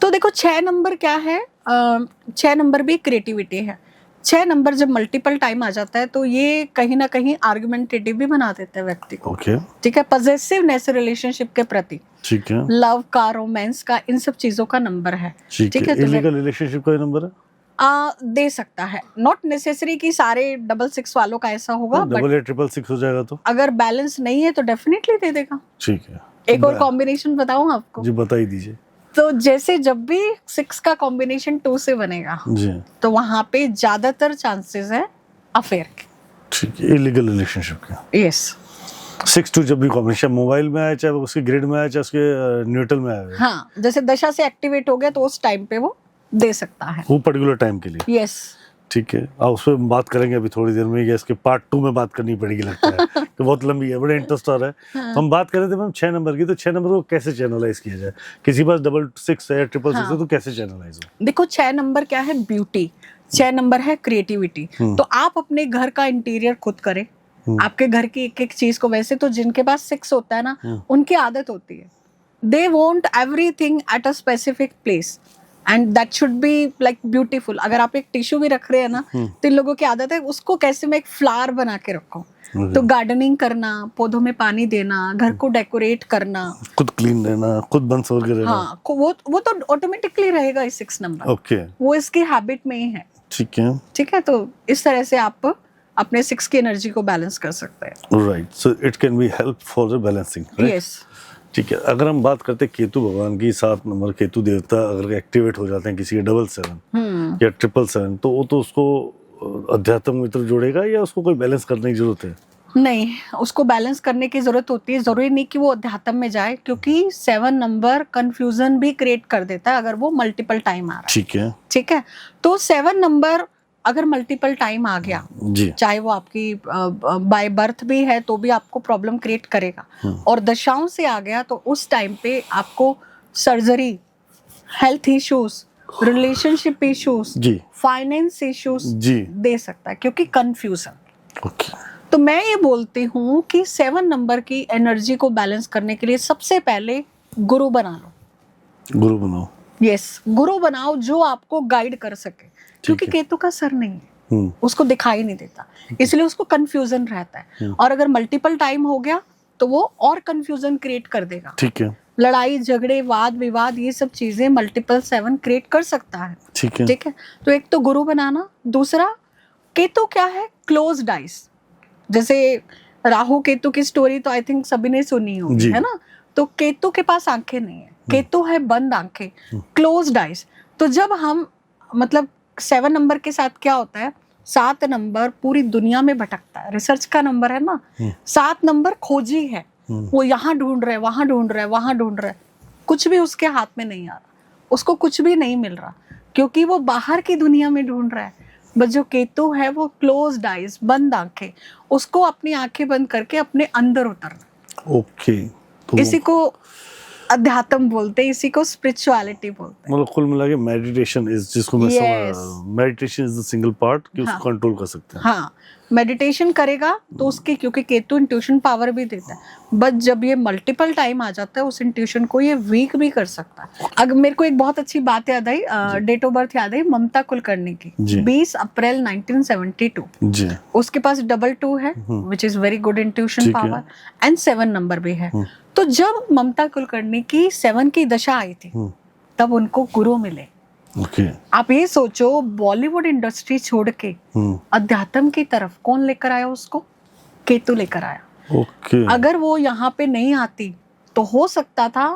तो देखो 6 नंबर क्या है, 6 नंबर भी क्रिएटिविटी है। 6 नंबर जब मल्टीपल टाइम आ जाता है तो ये कहीं ना कहीं आर्गुमेंटेटिव भी बना देता है व्यक्ति को। ओके, ठीक है, पजेसिवनेस रिलेशनशिप के प्रति, ठीक है, लव का, रोमांस का, इन सब चीजों का नंबर है। ठीक है। तो इलीगल रिलेशनशिप का नंबर है? दे सकता है, नॉट नेसेसरी कि सारे 666 वालों का ऐसा होगा, बट डबल 8 666 हो जाएगा तो अगर बैलेंस नहीं है तो डेफिनेटली दे देगा। ठीक है। एक और कॉम्बिनेशन बताऊं आपको? जी बता ही दीजिए। तो जैसे जब भी 6 का कॉम्बिनेशन 2 से बनेगा जी, तो वहां पे ज्यादातर चांसेस है अफेयर के। ठीक है, इलीगल रिलेशनशिप के। यस 6 2 जब भी कॉम्बिनेशन मोबाइल में आया, चाहे उसके ग्रिड में आया, चाहे उसके न्यूट्रल में आया, हाँ, जैसे दशा से एक्टिवेट हो गया तो उस टाइम पे वो दे सकता है। वो पर्टिकुलर टाइम के लिए। यस ठीक है, और उस पर बात करेंगे अभी थोड़ी देर में। इसके पार्ट 2 में बात करनी पड़ेगी लगता है कि बहुत लंबी है, बड़ा इंटरेस्ट आ रहा है। हाँ। तो हम बात कर रहे थे मैम 6 नंबर की। तो 6 नंबर को कैसे चैनलाइज किया जाए? किसी पास 666 है या 666 है तो कैसे चैनलाइज हो? देखो 6 नंबर क्या है, ब्यूटी। 6 नंबर है क्रिएटिविटी। तो आप अपने घर का इंटीरियर खुद करें, आपके घर की एक एक चीज को। वैसे तो जिनके पास 6 होता है ना, उनकी आदत होती है, they want everything at a specific place and that should be like beautiful. अगर आप एक टिश्यू भी रख रहे हैं ना, तो इन लोगों की आदत है उसको कैसे मैं एक फ्लावर बना के रखूं। तो गार्डनिंग करना, पौधों में पानी देना, घर को डेकोरेट करना, खुद क्लीन रहना, खुद बंद सो के रहना। हाँ वो तो ऑटोमेटिकली रहेगा इस 6 नंबर। ओके, वो इसकी हैबिट में ही है। ठीक है, ठीक है, तो इस तरह से आप अपने 6 की एनर्जी को बैलेंस कर सकते हैं। Right. So it can be help for the balancing, right? Yes. ठीक है। अगर हम बात करते हैं केतु भगवान की, 7 नंबर केतु देवता अगर एक्टिवेट हो जाते हैं किसी के 777 या 777, तो वो तो उसको अध्यात्म मित्र जोड़ेगा या उसको कोई बैलेंस करने की जरूरत है? नहीं, उसको बैलेंस करने की जरूरत होती है। जरूरी नहीं कि वो अध्यात्म में जाए, क्योंकि 7 नंबर कंफ्यूजन भी क्रिएट कर देता है अगर वो मल्टीपल टाइम आ रहा है। ठीक है, ठीक है, तो 7 नंबर अगर मल्टीपल टाइम आ गया, जी, चाहे वो आपकी बाय बर्थ भी है तो भी आपको प्रॉब्लम क्रिएट करेगा, और दशाओं से आ गया तो उस टाइम पे आपको surgery, health issues, relationship issues, जी, फाइनेंस इश्यूज जी, दे सकता है, क्योंकि कंफ्यूजन। ओके, तो मैं ये बोलती हूँ कि 7 नंबर की एनर्जी को बैलेंस करने के लिए सबसे पहले गुरु बना लो। गुरु बनाओ। यस, गुरु बनाओ जो आपको गाइड कर सके, क्योंकि है। केतु का सर नहीं है, उसको दिखाई नहीं देता, इसलिए उसको कंफ्यूजन रहता है। और अगर मल्टीपल टाइम हो गया तो वो और कंफ्यूजन क्रिएट कर देगा। ठीक है, लड़ाई झगड़े, वाद विवाद, ये सब चीजें मल्टीपल 7 क्रिएट कर सकता है। ठीक है, ठीक है, तो एक तो गुरु बनाना। दूसरा, केतु क्या है, क्लोज डाइस। जैसे राहु केतु की स्टोरी तो आई थिंक सभी ने सुनी होगी, जी। है ना? तो केतु के पास आंखें नहीं है, केतु है बंद आंखें, क्लोज डाइस। तो जब हम मतलब 7 नंबर के साथ क्या होता है, 7 नंबर पूरी दुनिया में भटकता है, रिसर्च का नंबर है ना। 7 नंबर खोजी है, वो यहाँ ढूंढ रहे, वहां ढूंढ रहे, वहां ढूंढ रहे, कुछ भी उसके हाथ में नहीं आ रहा, उसको कुछ भी नहीं मिल रहा, क्योंकि वो बाहर की दुनिया में ढूंढ रहा है। बट जो केतु है वो क्लोज्ड आइज, बंद आंखें, उसको अपनी आंखें बंद करके अपने अंदर उतरना। ओके। तो इसी को अध्यात्म बोलते हैं, इसी को स्पिरिचुअलिटी बोलते हैं। मतलब कुल मिला के मेडिटेशन इज, जिसको मैं Yes. Meditation is the single part कि हाँ. उसको कंट्रोल कर सकते हैं। हाँ, मेडिटेशन करेगा तो उसकी, क्योंकि केतु इंट्यूशन पावर भी देता है, बट जब ये मल्टीपल टाइम आ जाता है उस इंट्यूशन को ये वीक भी कर सकता है। अगर मेरे को एक बहुत अच्छी बात याद आई, डेट ऑफ बर्थ याद आई ममता कुलकर्णी की, जी। 20 अप्रैल 1972। जी, उसके पास 22 है, which is very good intuition ठीक है। पावर, एंड 7 नंबर भी है। तो जब ममता कुलकर्णी की 7 की दशा आई थी तब उनको गुरु मिले। ओके, आप ये सोचो, बॉलीवुड इंडस्ट्री छोड़ के अध्यात्म की तरफ कौन लेकर आया उसको? केतु लेकर आया। ओके, अगर वो यहाँ पे नहीं आती तो हो सकता था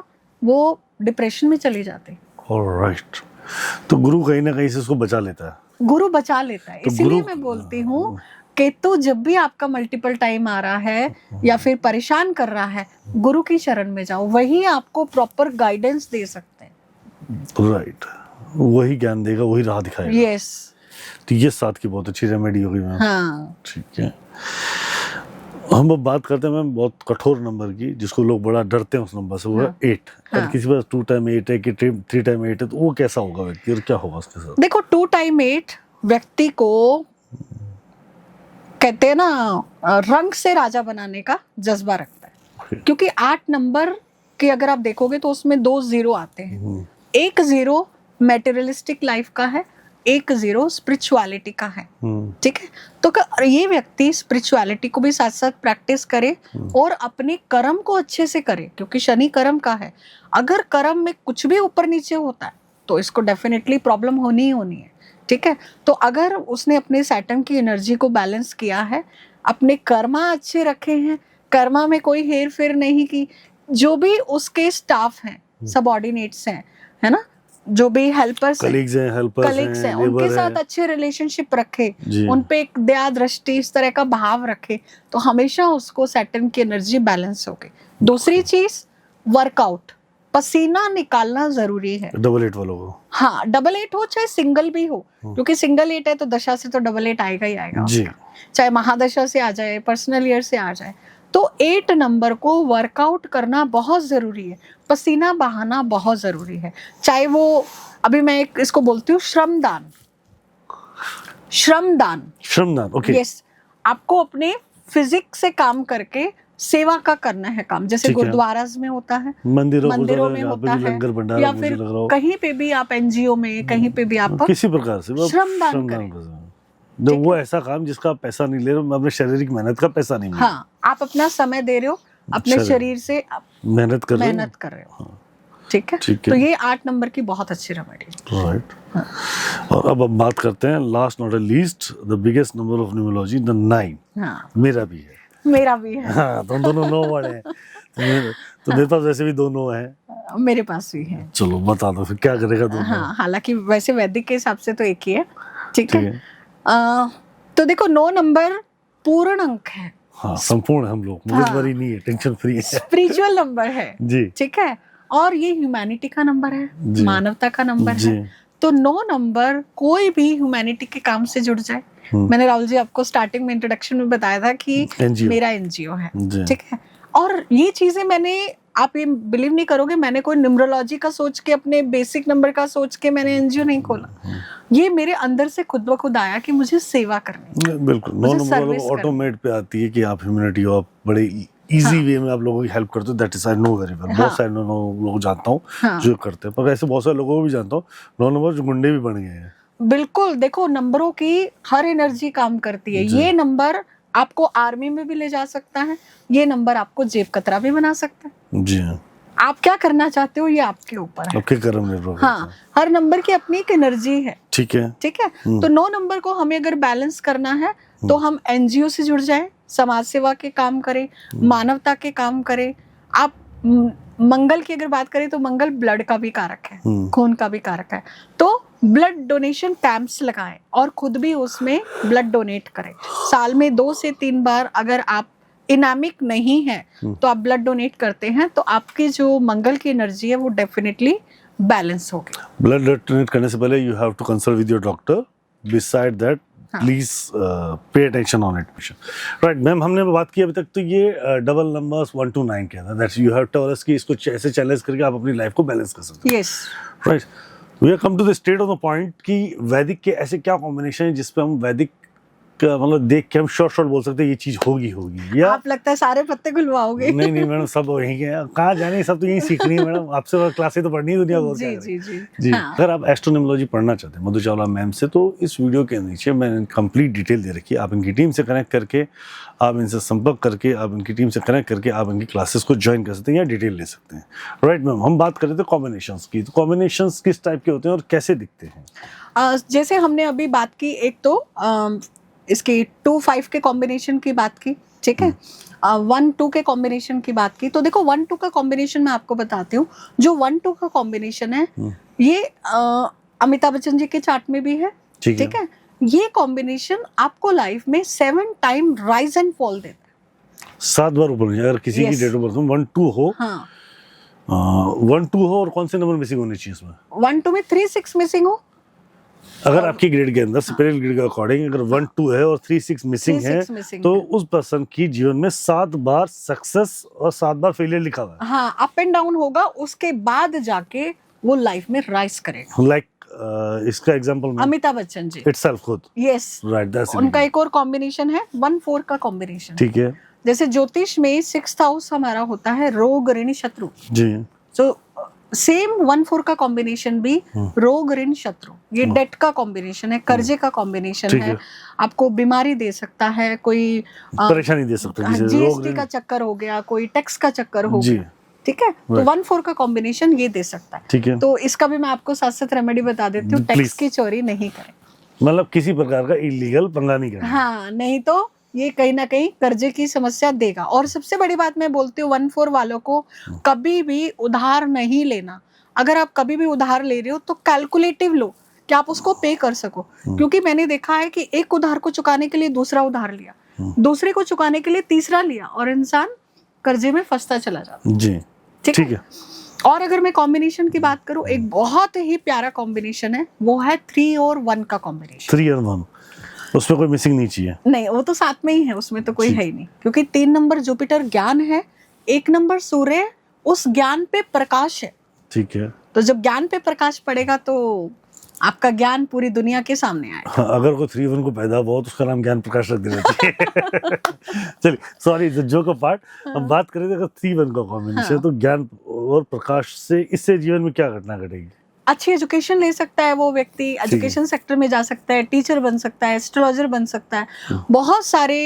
वो डिप्रेशन में चली जाती। ऑलराइट। तो गुरु कहीं ना कहीं से उसको बचा लेता है। गुरु बचा लेता है, तो इसीलिए गुरु- मैं बोलती हूँ केतु जब भी आपका मल्टीपल टाइम आ रहा है या फिर परेशान कर रहा है, गुरु की शरण में जाओ, वही आपको प्रॉपर गाइडेंस दे सकते हैं। राइट, वही ज्ञान देगा, वही राह दिखाएगा। यस, तो ये 7 की बहुत अच्छी रेमेडी हो गई मैम। हाँ ठीक है, हम अब बात करते हैं मैम बहुत कठोर नंबर की, जिसको लोग बड़ा डरते हैं उस नंबर से, वो है 8। हाँ। अगर किसी पास 2 टाइम 8 है कि 3 टाइम 8 है, तो वो कैसा होगा व्यक्ति और क्या होगा उसके साथ? देखो 2 टाइम 8 व्यक्ति को कहते हैं ना रंग से राजा बनाने का जज्बा रखता है, क्योंकि 8 नंबर के अगर आप देखोगे तो उसमें 2 0 आते हैं। एक 0 मेटेरियलिस्टिक लाइफ का है, एक 0 स्पिरिचुअलिटी का है। ठीक है, तो ये व्यक्ति स्पिरिचुअलिटी को भी साथ साथ प्रैक्टिस करे और अपने कर्म को अच्छे से करे, क्योंकि शनि कर्म का है। अगर कर्म में कुछ भी ऊपर नीचे होता है तो इसको डेफिनेटली प्रॉब्लम होनी ही होनी है। ठीक है, तो अगर उसने अपने सैटर्न की एनर्जी को बैलेंस किया है, अपने कर्मा अच्छे रखे हैं, कर्मा में कोई हेर फेर नहीं की, जो भी उसके स्टाफ हैं, सबऑर्डिनेट्स हैं, है ना, जो भी हेल्पर्स कलीग्स हैं, उनके साथ अच्छे रिलेशनशिप रखे, उन पे एक दया दृष्टि इस तरह का भाव रखे, तो हमेशा उसको सैटर्न की एनर्जी बैलेंस होगी। दूसरी चीज वर्कआउट, पसीना निकालना जरूरी है। डबल 8 वालों को, हाँ, डबल 8 हो चाहे सिंगल भी हो, क्योंकि सिंगल 8 है तो दशा से तो डबल 8 आएगा ही आएगा जी, चाहे महादशा से आ जाए, पर्सनल ईयर से आ जाए। तो 8 नंबर को वर्कआउट करना बहुत जरूरी है, पसीना बहाना बहुत जरूरी है। चाहे वो, अभी मैं इसको बोलती हूँ श्रमदान। ओके, यस, आपको अपने फिजिक्स से काम करके सेवा का करना है काम, जैसे गुरुद्वारास में होता है, मंदिरों में होता है, या फिर कहीं पे भी आप एनजीओ में, कहीं पे भी आप किसी प्रकार से श्रमदान करें। वो ऐसा काम जिसका आप पैसा नहीं ले रहे हो, अपने शारीरिक मेहनत का पैसा नहीं मिल रहा। हाँ, आप अपना समय दे रहे हो, अपने शरीर से मेहनत कर रहे हो। ठीक है, तो ये 8 नंबर की बहुत अच्छी रेमेडी है। राइट। और अब हम बात करते हैं last not least, the biggest number of numerology, the 9। हाँ, मेरा भी है। हाँ, तो दोनों 9 वाले हैं, तो मेरे पास वैसे भी 2 9 हैं। मेरे पास भी है। चलो बता दो फिर क्या करेगा 2 9। हाँ, हालांकि वैसे वैदिक के हिसाब से तो एक ही है। ठीक है, तो देखो 9 नंबर पूर्ण अंक है। हाँ, संपूर्ण, हम लोग मुझे नहीं है, टेंशन फ्री है, स्पिरिचुअल नंबर है जी। ठीक है, और ये ह्यूमैनिटी का नंबर है, मानवता का नंबर है। तो 9 नंबर कोई भी ह्यूमैनिटी के काम से जुड़ जाए। मैंने राहुल जी आपको स्टार्टिंग में इंट्रोडक्शन में बताया था कि मेरा एनजीओ है। ठीक है, और ये चीजें मैंने, आप ये बिलीव नहीं करोगे, मैंने कोई न्यूमरोलॉजी का सोच के, अपने बेसिक नंबर का सोच के मैंने एनजीओ नहीं खोला। ये मेरे अंदर से खुद ब खुद आया कि मुझे सेवा करनी है। बिल्कुल, 9 नंबर ऑटोमेट पे आती है कि आप ह्यूमैनिटी हो, आप बड़े इजी वे में आप लोगों की हेल्प करते हो। That is I know very well. बहुत सारे लोग जानता हूँ जो करते हैं, पर ऐसे बहुत सारे लोगों को भी जानता हूँ 9 नंबर जो गुंडे भी बन गए हैं। बिल्कुल, देखो नंबरों की हर एनर्जी काम करती है। ये नंबर आपको आर्मी में भी ले जा सकता है, ये नंबर आपको जेब कतरा भी बना सकता है। जी हाँ, आप क्या करना चाहते हो ये आपके ऊपर है, आपके कर्म निर्भर करता है। हाँ, हर नंबर की अपनी एक एनर्जी है। ठीक है, ठीक है। तो 9 नंबर को हमें अगर बैलेंस करना है तो हम एनजीओ से जुड़ जाएं, समाज सेवा के काम करें, मानवता के काम करें। आप मंगल की अगर बात करें तो मंगल ब्लड का भी कारक है, खून का भी कारक है। तो ब्लड डोनेशन कैंप्स लगाएं और खुद भी उसमें ब्लड डोनेट करें। साल में 2 से 3 बार अगर आप इनामिक नहीं है तो आप ब्लड डोनेट करते हैं तो आपकी जो मंगल की एनर्जी है वो डेफिनेटली बैलेंस होगी। ब्लड डोनेट करने से पहले you have to consult with your doctor. Beside that please pay attention on it. Right ma'am, हमने बात की अभी तक तो ये डबल नंबर्स 1 to 9 के था, that's you have to told us कि इसको ऐसे चैलेंज करके आप अपनी लाइफ को बैलेंस कर सकते हैं। Yes, right. We are come to the state of the point कि वैदिक के ऐसे क्या कॉम्बिनेशन है जिसपे हम वैदिक का मतलब देख के हम शॉर्ट बोल सकते हैं ये चीज होगी। या आप लगता है सारे पत्ते खुलवाओगे? नहीं मैडम, सब यही है, कहाँ जाने, सब तो यही सीखनी है मैडम। आपसे क्लासेस तो पढ़नी है दुनिया को। जी। अगर आप एस्ट्रोनॉमोलॉजी पढ़ना चाहते हैं मधु चावला मैम से, तो इस वीडियो के नीचे मैंने कंप्लीट डिटेल दे रखी है। आप इनकी टीम से कनेक्ट करके, आप इनसे संपर्क करके, आप इनकी टीम से कनेक्ट करके आप इनकी क्लासेस को ज्वाइन कर सकते हैं या डिटेल ले सकते हैं। राइट मैम, हम बात कर रहे थे कॉम्बिनेशंस की। तो कॉम्बिनेशंस किस टाइप के होते हैं और कैसे दिखते हैं? जैसे हमने अभी बात की, एक तो इसकी 2-5 के कॉम्बिनेशन की बात की, ठीक है, 1-2 के कॉम्बिनेशन की बात की। तो देखो 1-2 का कॉम्बिनेशन मैं आपको बताती हूँ। जो 1-2 का कॉम्बिनेशन है ये अमिताभ बच्चन जी के चार्ट में भी है, ठीक है। ये कॉम्बिनेशन आपको लाइफ में 7 टाइम राइज एंड फॉल देता है। 7 बार ऊपर, अगर किसी की डेट ऑफ बर्थ में 1-2 हो, 1-2 हो, और कौन से नंबर मिसिंग होने चाहिए इसमें? 1-2 में 3-6 मिसिंग हो, अगर आपकी ग्रेड के अंदर सुपीरियर ग्रेड के अकॉर्डिंग अगर 1 2 है और 3 6 मिसिंग 3 है 6 मिसिंग तो है। उस पर्सन की जीवन में 7 बार सक्सेस और 7 बार फेलियर लिखा हुआ हाँ, अप एंड डाउन होगा, उसके बाद जाके वो लाइफ में राइज करेगा। है। लाइक इसका एग्जांपल में अमिताभ बच्चन जी, इटसेल्फ खुद, यस, राइट, दैट्स उनका एक और कॉम्बिनेशन है 1 4 का कॉम्बिनेशन। ठीक है जैसे ज्योतिष में 6th हाउस हमारा होता है रोग ऋण शत्रु, जी। तो सेम 1 4 का कॉम्बिनेशन भी रोग ऋण शत्रु, ये डेट का कॉम्बिनेशन है, कर्जे का कॉम्बिनेशन ठीक है, है। आपको बीमारी दे सकता है, कोई परेशानी दे सकते हैं जैसे रोग जीएसटी का चक्कर हो गया, कोई टैक्स का चक्कर हो जी। गया, ठीक है। तो Right. 1 4 का कॉम्बिनेशन ये दे सकता है। ठीक है, तो इसका भी मैं आपको साथ साथ रेमेडी बता देती हूँ, Please. टैक्स की चोरी नहीं करें। मतलब किसी प्रकार का इलीगल पंगा नहीं करना। हाँ, नहीं तो ये कहीं ना कहीं कर्जे की समस्या देगा। और सबसे बड़ी बात मैं बोलती हूँ 1 4 वालों को कभी भी उधार नहीं लेना। अगर आप कभी भी उधार ले रहे हो तो कैलकुलेटिव लो कि आप उसको पे कर सको, क्योंकि मैंने देखा है कि एक उधार को चुकाने के लिए दूसरा उधार लिया, दूसरे को चुकाने के लिए तीसरा लिया, और इंसान कर्जे में फंसता चला जाता। जी ठीक ठीक है। और अगर मैं कॉम्बिनेशन की बात करूं, एक बहुत ही प्यारा कॉम्बिनेशन है, वो है 3 और 1 का कॉम्बिनेशन। 3 और 1 उसमें कोई मिसिंग नहीं चाहिए। नहीं, वो तो साथ में ही है, उसमें तो कोई ठीक। है ही नहीं, क्योंकि 3 नंबर जुपिटर ज्ञान है, 1 नंबर सूर्य उस ज्ञान पे प्रकाश है। ठीक है। तो जब ज्ञान पे प्रकाश पड़ेगा तो आपका ज्ञान पूरी दुनिया के सामने आएगा। हाँ, अगर कोई 3 1 को पैदा हुआ तो उसका नाम ज्ञान प्रकाश रख देना चाहिए। चलिए, सॉरी जोक पार्ट, हम बात करें अगर 3 1 का कॉम्बिनेशन तो ज्ञान और प्रकाश से इससे जीवन में क्या घटना घटेगी? अच्छी एजुकेशन ले सकता है वो व्यक्ति, एजुकेशन सेक्टर में जा सकता है, टीचर बन सकता है, एस्ट्रोलॉजर बन सकता है, बहुत सारे।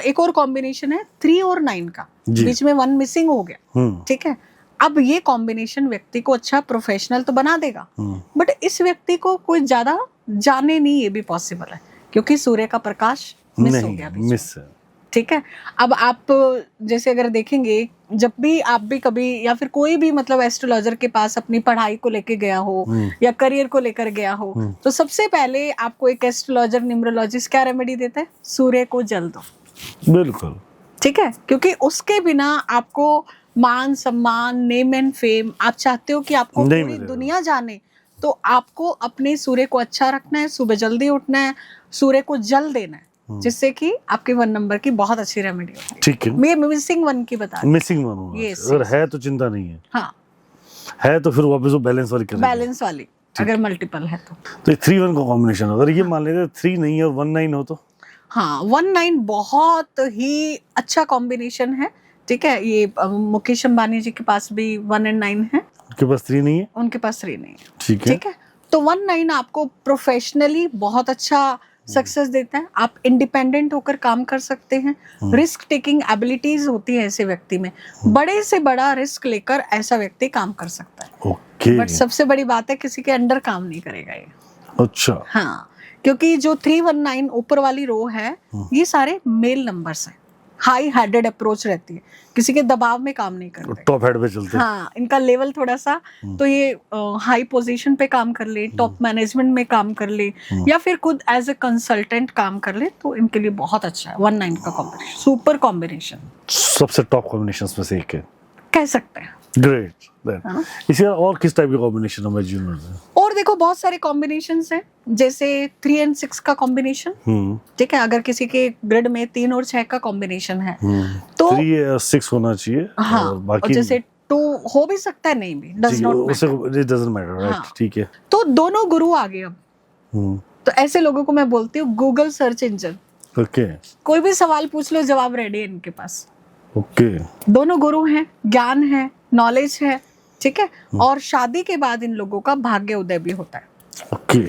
एक और कॉम्बिनेशन है 3 और 9 का, बीच में 1 मिसिंग हो गया, ठीक है। अब ये कॉम्बिनेशन व्यक्ति को अच्छा प्रोफेशनल तो बना देगा, बट इस व्यक्ति को कोई ज्यादा जाने नहीं, ये भी पॉसिबल है, क्योंकि सूर्य का प्रकाश मिस हो गया बीच में। मिस है। ठीक है। अब आप जैसे अगर देखेंगे, जब भी आप भी कभी या फिर कोई भी मतलब एस्ट्रोलॉजर के पास अपनी पढ़ाई को लेके गया हो या करियर को लेकर गया हो, तो सबसे पहले आपको एक एस्ट्रोलॉजर न्यूमरोलॉजिस्ट क्या रेमेडी देता है? सूर्य को जल दो। बिल्कुल ठीक है, क्योंकि उसके बिना आपको मान सम्मान, नेम एंड फेम, आप चाहते हो कि आपको नहीं पूरी मिलेगा। दुनिया जाने, तो आपको अपने सूर्य को अच्छा रखना है, सुबह जल्दी उठना है, सूर्य को जल देना है, जिससे कि आपके 1 नंबर की बहुत अच्छी रेमेडी होगी। ठीक है। मैं मिसिंग 1 की बता रही हूँ। मिसिंग 1 होगा। Yes, अगर yes. है तो चिंता नहीं है, हाँ, है तो फिर वापस वो बैलेंस वाली करेंगे। बैलेंस वाली अगर मल्टीपल है तो 3 1 का कॉम्बिनेशन, अगर ये मान लेते 3 नहीं है और 1 9 हो तो हाँ, 1 9 बहुत ही अच्छा कॉम्बिनेशन है। ठीक है, ये मुकेश अंबानी जी के पास भी 1 और 9 है, उनके पास 3 नहीं है। उनके पास 3 नहीं है। ठीक है। ठीक है, तो 1 9 आपको प्रोफेशनली बहुत अच्छा सक्सेस देता है। आप इंडिपेंडेंट होकर काम कर सकते हैं, रिस्क टेकिंग एबिलिटीज होती है ऐसे व्यक्ति में, बड़े से बड़ा रिस्क लेकर ऐसा व्यक्ति काम कर सकता है। ओके। बट सबसे बड़ी बात है, किसी के अंडर काम नहीं करेगा ये। अच्छा। हाँ, क्योंकि जो 3 1 9 ऊपर वाली रो है, ये सारे मेल नंबर्स हैं, हाई हेडेड अप्रोच रहती है, किसी के दबाव में काम नहीं करते। टॉप हेड पे चलते हैं। हाँ, इनका लेवल थोड़ा सा, तो ये हाई पोजीशन पे काम कर ले, टॉप मैनेजमेंट में काम कर ले, या फिर खुद एज ए कंसल्टेंट काम कर ले, तो इनके लिए बहुत अच्छा है 1 9 का कॉम्बिनेशन, सुपर कॉम्बिनेशन सबसे टॉप कॉम्बिनेशंस में से एक है, कह सकते हैं। ग्रेट। इसी तरह और किस टाइप के कॉम्बिनेशन हमारे जीवन में? और देखो बहुत सारे कॉम्बिनेशंस हैं, जैसे 3 और 6 का कॉम्बिनेशन। ठीक है, अगर किसी के ग्रिड में 3 और 6 का कॉम्बिनेशन है तो 3 और 6 होना चाहिए। हाँ, और बाकी और जैसे 2 हो भी सकता है, नहीं भी, does not matter. It doesn't matter, right? ठीक है। तो दोनों गुरु आ गए अब। तो ऐसे लोगों को मैं बोलती हूँ गूगल सर्च इंजन, ओके। कोई भी सवाल पूछ लो, जवाब रेडी है इनके पास। ओके। दोनों गुरु हैं, ज्ञान है, नॉलेज है, ठीक है। और शादी के बाद इन लोगों का भाग्य उदय भी होता है, ओके,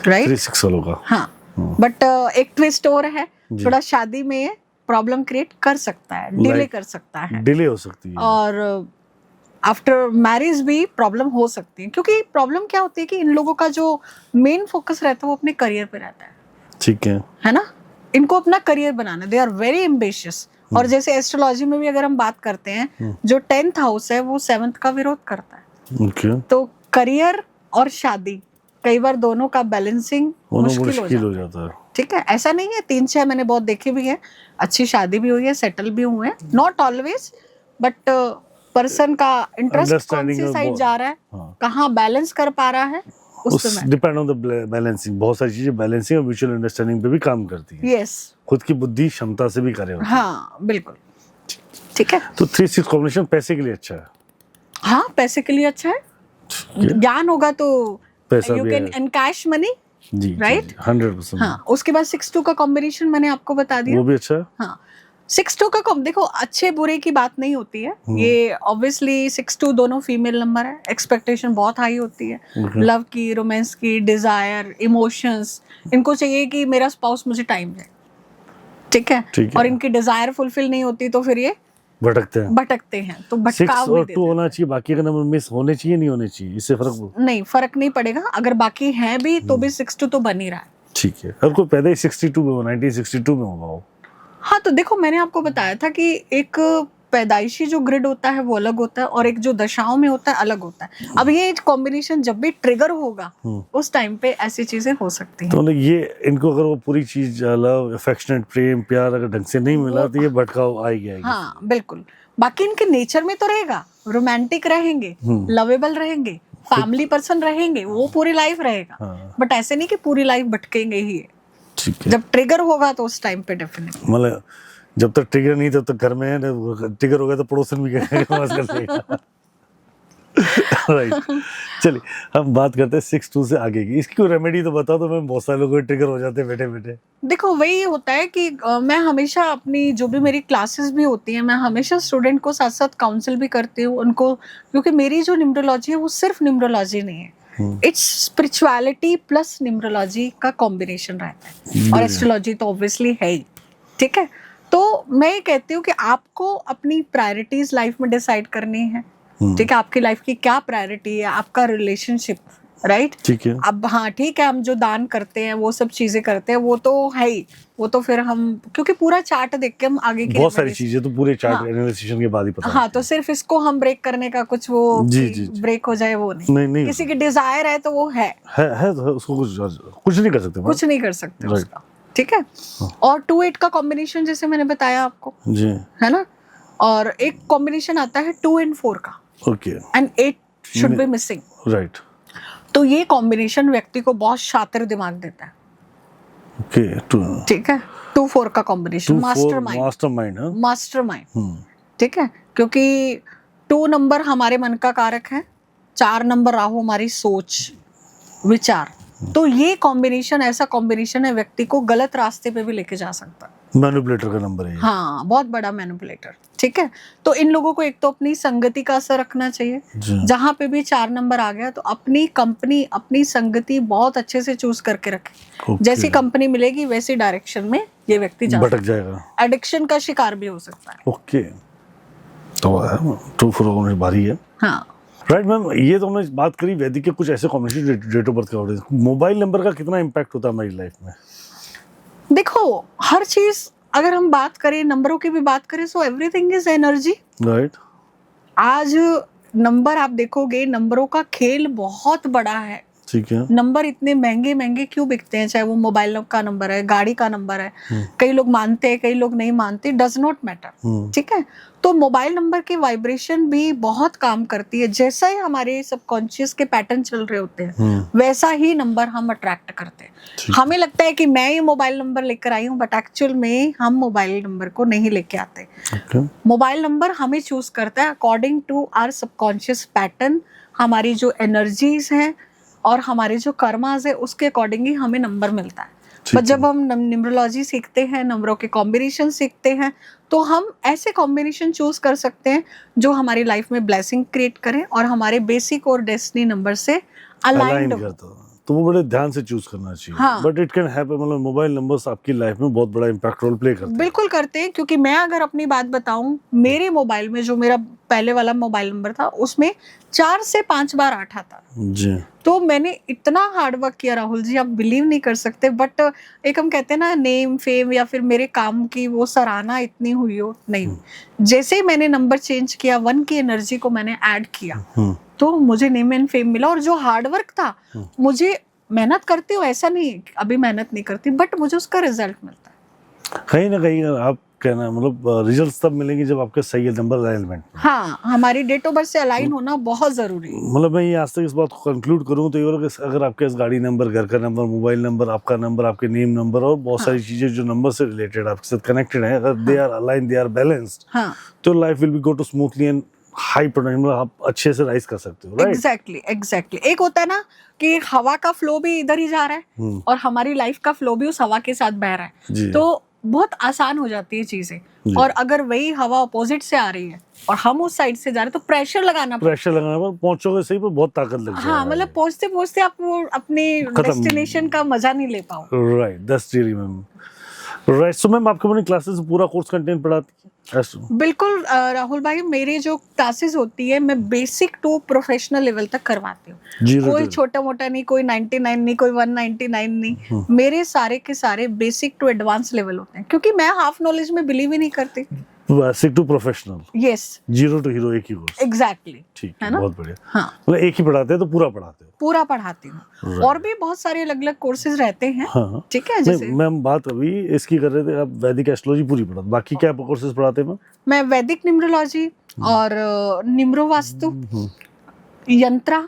राइट? 3 6 वालों का। हाँ, बट एक ट्विस्ट और है, थोड़ा शादी में प्रॉब्लम क्रिएट कर सकता है, डिले कर सकता है, डिले हो सकती है, और आफ्टर मैरिज भी प्रॉब्लम हो सकती है। क्योंकि प्रॉब्लम क्या होती है कि इन लोगों का जो मेन फोकस रहता है वो अपने करियर पे रहता है, ठीक है ना? इनको अपना करियर बनाना, दे आर वेरी एम्बिशियस। और जैसे एस्ट्रोलॉजी में भी अगर हम बात करते हैं, जो 10th हाउस है वो 7th का विरोध करता है। ओके। तो करियर और शादी कई बार दोनों का बैलेंसिंग मुश्किल हो जाता है। ठीक है, ऐसा नहीं है, 3 6 मैंने बहुत देखे भी है, अच्छी शादी भी हुई है, सेटल भी हुए हैं, नॉट ऑलवेज, बट पर्सन का इंटरेस्ट कौन सी साइड जा रहा है, कहाँ बैलेंस कर पा रहा है, उस पे matter. Depend on the balancing, बहुत सारी चीजें बैलेंसिंग और म्यूचुअल अंडरस्टैंडिंग पे भी काम करती है। यस, खुद की बुद्धि क्षमता से भी कार्य होती है। हाँ बिल्कुल, ठीक है। तो 3-6 कॉम्बिनेशन पैसे के लिए अच्छा है। हाँ, पैसे के लिए अच्छा है, ज्ञान होगा तो पैसा यू भी कैन है। एनकैश मनी, जी Right? 100%। हाँ। उसके बाद 6-2 का कॉम्बिनेशन मैंने आपको बता दिया। वो भी अच्छा है। हाँ, 6-2 का देखो, अच्छे बुरे की बात नहीं होती है, ये ऑब्वियसली 6-2 दोनों फीमेल नंबर है, एक्सपेक्टेशन बहुत हाई होती है, Okay. लव की, रोमांस की, डिजायर, इमोशंस, इनको चाहिए कि मेरा स्पाउस मुझे टाइम दे, ठीक है। ठीक है। और इनकी डिजायर फुलफिल नहीं होती तो फिर ये भटकते हैं। भटकते हैं, तो 6 भटकाव भी और 2 देते हैं। होना चाहिए, बाकी का नंबर मिस होने चाहिए नहीं होने चाहिए, इससे फर्क। नहीं, फर्क नहीं पड़ेगा, अगर बाकी हैं भी तो भी 6-2 तो बन ही रहा है। ठीक है। और कोई पैदा ही 62 में हो, 1962 में होगा वो। हाँ, तो देखो मैंने आपको बताया था कि एक पैदाइशी जो ग्रिड होता है वो अलग होता है और एक जो दशाओं में होता है अलग होता है। अब ये कॉम्बिनेशन जब भी ट्रिगर होगा उस टाइम पे ऐसी चीजें हो सकती हैं। तो मतलब ये इनको अगर वो पूरी चीज लव, अफेक्शनेट, प्रेम, प्यार अगर ढंग से नहीं मिला तो ये भटकाव आएगी। हाँ बिल्कुल, बाकी इनके नेचर में तो रहेगा, रोमांटिक रहेंगे, लवेबल रहेंगे, फैमिली पर्सन रहेंगे, वो पूरी लाइफ रहेगा। हाँ। बट ऐसे नहीं कि पूरी लाइफ भटकेंगे ही है। ठीक है। जब ट्रिगर होगा तो उस टाइम पे डेफिनेटली। मतलब जब तक ट्रिगर नहीं तब तक घर में है, ट्रिगर हो गया तो पड़ोसन भी कहेगा बस कर लेगा। राइट। चलिए हम बात करते हैं 6-2 से आगे की। इसकी कोई रेमेडी तो बता दो, मैं बहुत सारे लोगों को ट्रिगर हो जाते हैं बैठे बैठे। देखो वही होता है कि मैं हमेशा अपनी जो भी मेरी क्लासेस भी होती हैं, मैं हमेशा स्टूडेंट को साथ साथ काउंसिल भी करती हूँ उनको, क्योंकि मेरी जो न्यूमरोलॉजी है वो सिर्फ न्यूमरोलॉजी नहीं है, इट्स स्पिरिचुअलिटी प्लस न्यूमरोलॉजी का कॉम्बिनेशन रहता है, और एस्ट्रोलॉजी तो ऑब्वियसली है ही, ठीक है। तो मैं ये कहती हूँ कि आपको अपनी प्रायोरिटीज लाइफ में डिसाइड करनी है, ठीक है। आपकी लाइफ की क्या प्रायोरिटी है, आपका रिलेशनशिप, राइट। ठीक है। अब हाँ ठीक है, हम जो दान करते हैं वो सब चीजें करते हैं, वो तो है ही, वो तो फिर हम, क्योंकि पूरा चार्ट देख के हम आगे की बहुत सारी चीजें तो पूरे चार्ट हाँ। एनालिसिस के बाद ही पता। हाँ, तो सिर्फ इसको हम ब्रेक करने का कुछ वो जी। ब्रेक हो जाए वो नहीं, नहीं किसी की डिजायर है तो वो है तो उसको कुछ नहीं कर सकते। कुछ नहीं कर सकते Right. उसका, ठीक है। और 2-8 का कॉम्बिनेशन जैसे मैंने बताया आपको, जी। है ना। और एक कॉम्बिनेशन आता है 2 and 4 का, okay. And 8 should be missing. Right. तो ये कॉम्बिनेशन व्यक्ति को बहुत शातिर दिमाग देता है, ओके। ठीक है। 2-4 का कॉम्बिनेशन मास्टरमाइंड, मास्टरमाइंड, ठीक है। क्योंकि 2 नंबर हमारे मन का कारक है, 4 नंबर राहु हमारी सोच, विचार। तो ये कॉम्बिनेशन ऐसा कॉम्बिनेशन है व्यक्ति को गलत रास्ते पे भी लेके जा सकता है। मैनिपुलेटर का नंबर है ये। हाँ, बहुत बड़ा मैनिपुलेटर, ठीक है। तो इन लोगों को एक तो अपनी संगति का असर रखना चाहिए, जहां पे भी 4 नंबर आ गया तो अपनी कंपनी, अपनी संगति बहुत अच्छे से चूज करके रखे। जैसी कंपनी मिलेगी वैसी डायरेक्शन में ये व्यक्ति भटक जाएगा, एडिक्शन का शिकार भी हो सकता है। ओके। तो 2-4 भारी है। हाँ राइट मैम, ये तो हमने बात करी वैदिक के कुछ ऐसे कॉम्बिनेशन डेट ऑफ बर्थ का होते हैं। मोबाइल नंबर का कितना इम्पैक्ट होता है हमारी लाइफ में? देखो, हर चीज अगर हम बात करें, नंबरों की भी बात करें, so everything is energy, right. आज नंबर आप देखोगे, नंबरों का खेल बहुत बड़ा है, ठीक है। नंबर इतने महंगे महंगे क्यों बिकते हैं, चाहे वो मोबाइल का नंबर है, गाड़ी का नंबर है, कई लोग मानते हैं, कई लोग नहीं मानते, डज नॉट मैटर, ठीक है। तो मोबाइल नंबर की वाइब्रेशन भी बहुत काम करती है, जैसा ही हमारे सबकॉन्शियस के पैटर्न चल रहे होते हैं वैसा ही नंबर हम अट्रैक्ट करते हैं। हमें लगता है कि मैं ये मोबाइल नंबर लेकर आई हूँ, बट एक्चुअल में हम मोबाइल नंबर को नहीं लेके आते। मोबाइल नंबर हमें चूज करता है according to our subconscious pattern, हमारी जो एनर्जीज हैं और हमारे जो कर्मास है उसके अकॉर्डिंग ही हमें नंबर मिलता है। पर जब हम न्यूमरोलॉजी सीखते हैं, नंबरों के कॉम्बिनेशन सीखते हैं, तो हम ऐसे कॉम्बिनेशन चूज कर सकते हैं जो हमारी लाइफ में ब्लेसिंग क्रिएट करें और हमारे बेसिक और डेस्टिनी नंबर से अलाइंड हो। तो वो बड़े ध्यान से चूज करना चाहिए। हाँ। बट इट कैन हैपन, मतलब मोबाइल नंबर्स आपकी लाइफ में बहुत बड़ा इम्पैक्ट रोल प्ले करते हैं। बिल्कुल करते हैं, क्योंकि मैं अगर अपनी बात बताऊं, मेरे मोबाइल में जो मेरा पहले वाला मोबाइल नंबर था उसमें 4 से 5 बार 8 आता जी। तो मैंने इतना हार्ड वर्क किया राहुल जी, आप बिलीव नहीं कर सकते। बट एक हम कहते हैं ना, नेम फेम या फिर मेरे काम की वो सराहना इतनी हुई हो, नहीं। जैसे ही मैंने नंबर चेंज किया, 1 की एनर्जी को मैंने ऐड किया, तो मुझे नेम एंड फेम मिला। और जो हार्ड वर्क था, मुझे मेहनत करती हूँ ऐसा नहीं, अभी मेहनत नहीं करती, बट मुझे उसका रिजल्ट मिलता है। कहीं ना कहीं आप कहना, मतलब रिजल्ट्स तब मिलेंगे जब आपके सही नंबर अलाइनमेंट। हाँ, हमारी डेट ऑफ बर्थ से अलाइन होना बहुत जरूरी है। मतलब मैं ये आज तक इस बात को कंक्लूड करूँ तो ये बोला कि अगर आपके पास गाड़ी नंबर, घर का नंबर, मोबाइल नंबर, आपका नंबर, आपके नेम नंबर और बहुत सारी चीजें जो नंबर से रिलेटेड आपके साथ कनेक्टेड है, अगर they are align, they are balanced, हाँ, तो life will be go to smoothly and high product, मतलब आप अच्छे से राइज कर सकते हो, राइट? एग्जैक्टली। एक होता है ना कि हवा का फ्लो भी इधर ही जा रहा है और हमारी लाइफ का फ्लो भी उस हवा के साथ बह रहा है, जी। तो बहुत आसान हो जाती है चीजें। और अगर वही हवा अपोजिट से आ रही है और हम उस साइड से जा रहे हैं तो प्रेशर लगाना पर पहुंचोगे सही, पर बहुत ताकत लग जाएगी। हाँ, मतलब पहुंचते पहुंचते आप वो अपने डेस्टिनेशन का मजा नहीं ले पाओ। Right, that's really ma'am. Right, so ma'am आपको अपनी क्लासेस पूरा कोर्स कंटेंट पढ़ाती है? बिल्कुल राहुल भाई, मेरी जो क्लासेस होती है मैं बेसिक टू प्रोफेशनल लेवल तक करवाती हूँ। कोई छोटा मोटा नहीं, कोई 99 नहीं, कोई 199 नहीं। मेरे सारे के सारे बेसिक टू एडवांस लेवल होते हैं, क्योंकि मैं हाफ नॉलेज में बिलीव ही नहीं करती। Basic to professional, yes, zero to hero, एक ही कोर्स। एग्जैक्टली, ठीक है है ना? बहुत बढ़िया। हाँ, मतलब एक ही पढ़ाते हैं तो पूरा पढ़ाते हैं? पूरा पढ़ाती हूँ। और भी बहुत सारे अलग अलग कोर्सेज रहते हैं। हाँ, ठीक है, जैसे मैम बात अभी इसकी कर रहे थे, आप वैदिक एस्ट्रोलॉजी पूरी पढ़ाते, बाकी क्या कोर्सेज पढ़ाते हैं? मैं वैदिक न्यूमरोलॉजी और निम्रो वास्तु, यंत्रा,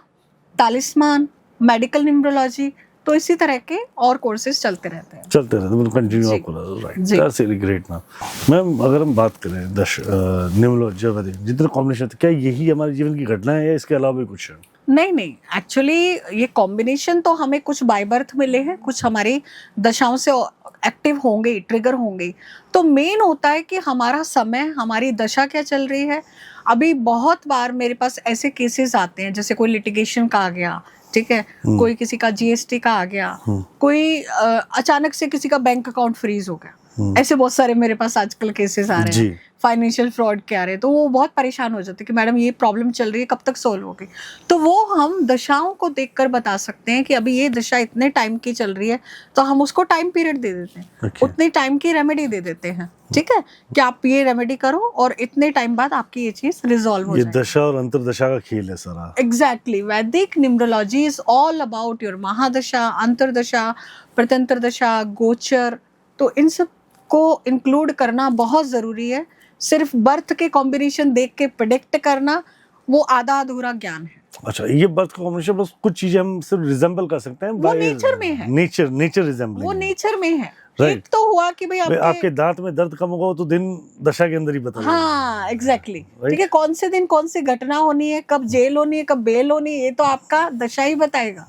तालिस्मान, मेडिकल न्यूमरोलॉजी, तो इसी तरह के और कोर्सेज चलते रहते हैं। मतलब कंटिन्यू आपको, right? That's really great ma'am. Ma'am अगर हम बात करें न्यूमरोलॉजी वैदिक जितने कॉम्बिनेशन, क्या यही हमारे जीवन की घटना है या इसके अलावा भी कुछ है? नहीं, एक्चुअली ये कॉम्बिनेशन तो हमें कुछ बाय बर्थ मिले हैं, कुछ हमारी दशाओं से एक्टिव होंगे, ट्रिगर होंगे। तो मेन होता है कि हमारा समय, हमारी दशा क्या चल रही है। अभी बहुत बार मेरे पास ऐसे केसेस आते हैं, जैसे कोई लिटिगेशन का आ गया, ठीक है, कोई किसी का जीएसटी का आ गया, कोई अचानक से किसी का बैंक अकाउंट फ्रीज हो गया। ऐसे बहुत सारे मेरे पास आजकल केसेस आ रहे हैं, फाइनेंशियल फ्रॉड के आ रहे हैं। तो वो बहुत परेशान हो जाते हैं कि मैडम ये प्रॉब्लम चल रही है, कब तक सोल्व होगी। तो वो हम दशाओं को देखकर बता सकते हैं कि अभी ये दशा इतने टाइम की चल रही है, तो हम उसको टाइम पीरियड दे देते हैं, उतने टाइम की रेमेडी दे देते हैं। ठीक है, कि आप ये रेमेडी करो और इतने टाइम बाद आपकी ये चीज रिजॉल्व हो जाएगी। ये दशा और अंतरदशा का खेल है सारा। Exactly, Vedic numerology is all about your mahadasha, antardasha, pratyantar dasha, gochar. तो इन सब को इंक्लूड करना बहुत जरूरी है। सिर्फ बर्थ के कॉम्बिनेशन देख के प्रेडिक्ट करना वो आधा अधूरा ज्ञान है। अच्छा, ये बर्थ कॉम्बिनेशन बस कुछ चीजें हम सिर्फ रिजेंबल कर सकते हैं, वो नेचर में है। नेचर रिजेंबलिंग, वो नेचर में है। Right. एक तो हुआ कि भाई आपके दांत में दर्द कम होगा तो दिन दशा के अंदर ही पता लगेगा। हाँ, एग्जैक्टली, ठीक है। कौन से दिन कौन सी घटना होनी है, कब जेल होनी है, कब बेल होनी है, ये तो आपका दशा ही बताएगा।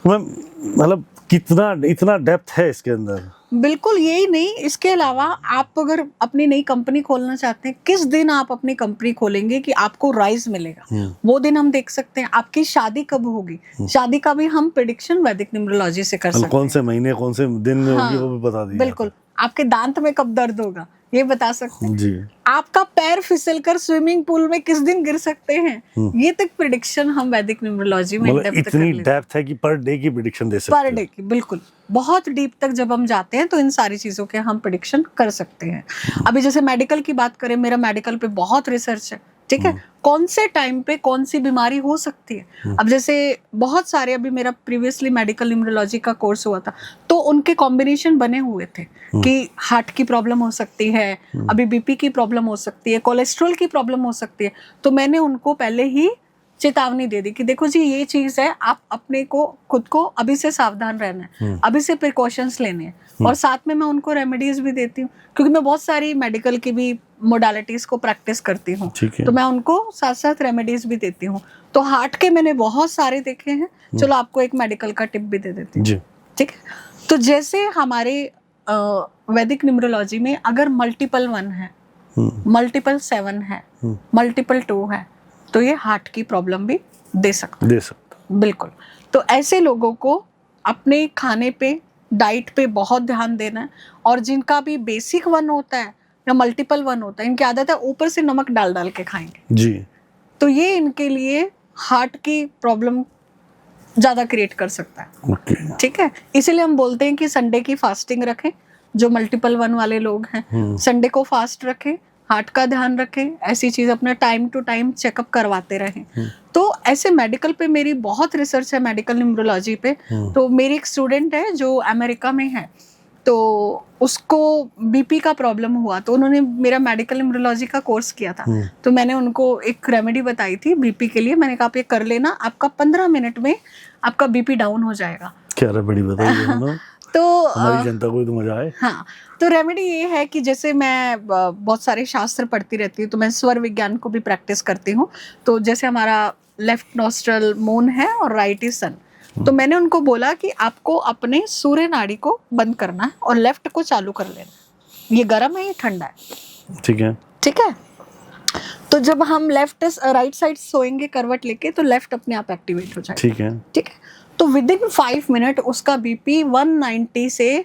मतलब कितना इतना डेप्थ है इसके अंदर। बिल्कुल, यही नहीं, इसके अलावा आप अगर अपनी नई कंपनी खोलना चाहते हैं, किस दिन आप अपनी कंपनी खोलेंगे कि आपको राइज मिलेगा, वो दिन हम देख सकते हैं। आपकी शादी कब होगी, शादी का भी हम प्रेडिक्शन वैदिक न्यूमरोलॉजी से कर सकते हैं। कौन से महीने, कौन से दिन में होगी, वो भी बता दिया। बिल्कुल, आपके दांत में कब दर्द होगा ये बता सकते हैं जी। आपका पैर फिसलकर स्विमिंग पूल में किस दिन गिर सकते हैं, ये तक प्रेडिक्शन हम वैदिक न्यूमरोलॉजी में इतनी डेप्थ है कि पर डे की प्रेडिक्शन दे सकते हैं। पर डे की, बिल्कुल, बहुत डीप तक जब हम जाते हैं तो इन सारी चीजों के हम प्रेडिक्शन कर सकते हैं। अभी जैसे मेडिकल की बात करें, मेरा मेडिकल पे बहुत रिसर्च है, ठीक है, कौन से टाइम पे कौन सी बीमारी हो सकती है। अब जैसे बहुत सारे, अभी मेरा प्रीवियसली मेडिकल न्यूमरोलॉजी का कोर्स हुआ था, तो उनके कॉम्बिनेशन बने हुए थे कि हार्ट की प्रॉब्लम हो सकती है, अभी बीपी की प्रॉब्लम हो सकती है, कोलेस्ट्रॉल की प्रॉब्लम हो सकती है। तो मैंने उनको पहले ही चेतावनी दे दी कि देखो जी, ये चीज है, आप अपने को खुद को अभी से सावधान रहना है, अभी से प्रिकॉशंस लेने हैं। और साथ में मैं उनको रेमेडीज भी देती हूँ, क्योंकि मैं बहुत सारी मेडिकल की भी मोडालिटीज को प्रैक्टिस करती हूँ, तो मैं उनको साथ साथ रेमेडीज भी देती हूँ। तो हार्ट के मैंने बहुत सारे देखे हैं, चलो आपको एक मेडिकल का टिप भी दे देती हूँ, ठीक है। तो जैसे हमारे वैदिक न्यूमरोलॉजी में अगर मल्टीपल 1 है, मल्टीपल 7 है, मल्टीपल 2 है, तो ये हार्ट की प्रॉब्लम भी दे सकता। बिल्कुल। तो ऐसे लोगों को अपने खाने पे, डाइट पे बहुत ध्यान देना है। और जिनका भी बेसिक 1 होता है या मल्टीपल 1 होता है, इनकी आदत है ऊपर से नमक डाल डाल के खाएंगे जी, तो ये इनके लिए हार्ट की प्रॉब्लम ज्यादा क्रिएट कर सकता है। ठीक है, इसीलिए हम बोलते हैं कि संडे की फास्टिंग रखें। जो मल्टीपल 1 वाले लोग हैं, संडे को फास्ट रखें, हार्ट का ध्यान रखें, ऐसी चीज अपना टाइम टू टाइम चेकअप करवाते रहें। तो ऐसे मेडिकल पे मेरी बहुत रिसर्च है, मेडिकल न्यूमरोलॉजी पे। तो मेरी एक स्टूडेंट है जो अमेरिका में है, तो उसको बीपी का प्रॉब्लम हुआ, तो उन्होंने मेरा मेडिकल न्यूरोलॉजी का कोर्स किया था। तो मैंने उनको एक रेमेडी बताई थी बीपी के लिए। मैंने कहा आप ये कर लेना, आपका 15 मिनट में आपका बीपी डाउन हो जाएगा। क्या रेमेडी बताइए ना, तो हमारी जनता को भी तो मजा आए। हाँ, तो रेमेडी ये है कि जैसे मैं बहुत सारे शास्त्र पढ़ती रहती हूँ, तो मैं स्वर विज्ञान को भी प्रैक्टिस करती हूँ। तो जैसे हमारा लेफ्ट नॉस्ट्रल मून है और राइट इज सन, तो मैंने उनको बोला कि आपको अपने सूर्य नाड़ी को बंद करना है और लेफ्ट को चालू कर लेना। ये गर्म है, ये ठंडा है, ठीक है, ठीक है। तो जब हम लेफ्ट राइट साइड सोएंगे करवट लेके, तो लेफ्ट अपने आप एक्टिवेट हो जाएगा, ठीक है, ठीक है। तो विद इन 5 मिनट उसका बीपी 190 से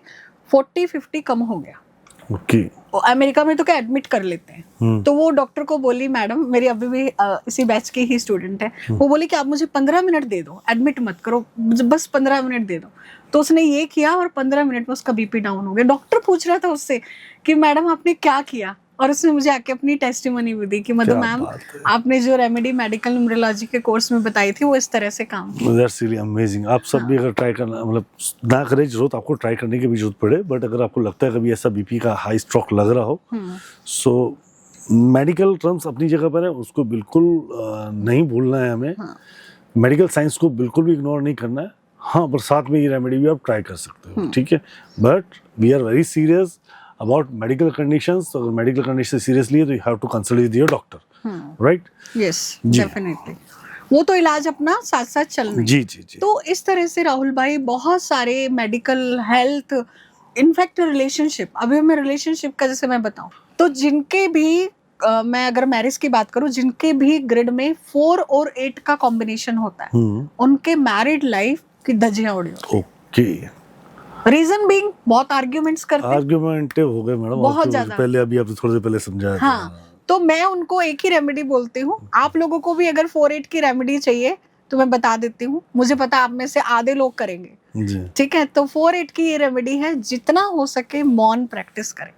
40-50 कम हो गया। ओके। अमेरिका में तो क्या एडमिट कर लेते हैं। तो वो डॉक्टर को बोली, मैडम मेरी अभी भी इसी बैच की ही स्टूडेंट है, वो बोली कि आप मुझे 15 मिनट दे दो, एडमिट मत करो, बस 15 मिनट दे दो। तो उसने ये किया और 15 मिनट में उसका बीपी डाउन हो गया। डॉक्टर पूछ रहा था उससे कि मैडम आपने क्या किया, और उसने मुझे आके अपनी टेस्टिमनी भी दी कि मतलब मैम आपने जो रेमेडी मेडिकल न्यूरोलॉजी के कोर्स में बताई थी वो इस तरह से काम की। That's really amazing. आप सब भी अगर ट्राई करना, मतलब ना करें, जरूरत आपको ट्राई करने की भी जरूरत पड़े, बट अगर आपको लगता है कभी ऐसा बीपी का हाई स्ट्रोक लग रहा हो, सो मेडिकल टर्म्स अपनी जगह पर है, उसको बिल्कुल नहीं भूलना है हमें। मेडिकल साइंस को बिल्कुल भी इग्नोर नहीं करना है। हाँ, पर साथ में ये रेमेडी भी आप ट्राई कर सकते हो, ठीक है। But we are very serious about medical conditions. अगर मेडिकल कंडीशन सीरियसली है तो you have to consult with your doctor, right? Yes, definitely. वो तो इलाज अपना साथ साथ चलना है। जी जी जी। तो इस तरह से राहुल भाई बहुत सारे मेडिकल, हेल्थ, इनफैक्ट रिलेशनशिप, अभी मैं रिलेशनशिप का जैसे मैं बताऊं, तो जिनके भी मैं अगर मैरिज की बात करूं, जिनके भी ग्रिड में 4 और 8 का कॉम्बिनेशन होता है, उनके मैरिड लाइफ की धज्जियां उड़ी होती हैं। ओके। रीजन बीइंग बहुत आर्ग्यूमेंट्स करते हैं, आर्गुमेंटिव हो गए मैडम, बहुत तो ज्यादा। पहले अभी आपने थोड़ी देर पहले समझाया था। हाँ, तो मैं उनको एक ही रेमेडी बोलती हूँ। आप लोगों को भी अगर 4-8 की रेमेडी चाहिए तो मैं बता देती हूँ, मुझे पता आप में से आधे लोग करेंगे, जी। ठीक है। तो 4-8 की ये रेमेडी है, जितना हो सके मौन प्रैक्टिस करें।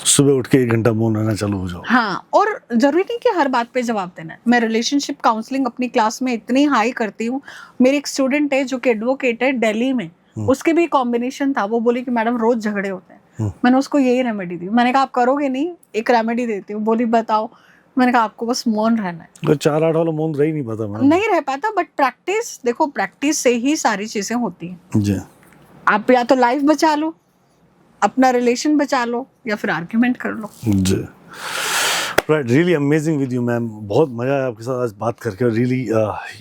सुबह उठ के 1 घंटा मौन रहना चालू हो जाओ। हाँ, और जरूरी नहीं कि हर बात पे जवाब देना है। मैं रिलेशनशिप काउंसलिंग अपनी क्लास में इतनी हाई करती हूँ। मेरी एक स्टूडेंट है जो कि एडवोकेट है दिल्ली में, उसके भी कॉम्बिनेशन था। वो बोली कि मैडम रोज झगड़े होते हैं। मैंने उसको यही रेमेडी दी। मैंने कहा आप करोगे नहीं, एक रेमेडी देती हूँ। बोली बताओ। मैंने कहा आपको बस मौन रहना है। तो 4-8 वाला मौन रह ही नहीं पाता मैडम। नहीं रह पाता, बट प्रैक्टिस, देखो प्रैक्टिस से ही सारी चीजें होती हैं। जी। आप या तो लाइफ बचा लो, अपना रिलेशन बचा लो, या फिर आर्ग्यूमेंट कर लो। जी। Right, really amazing with you ma'am. बहुत मजा आया आपके साथ आज बात करके। रियली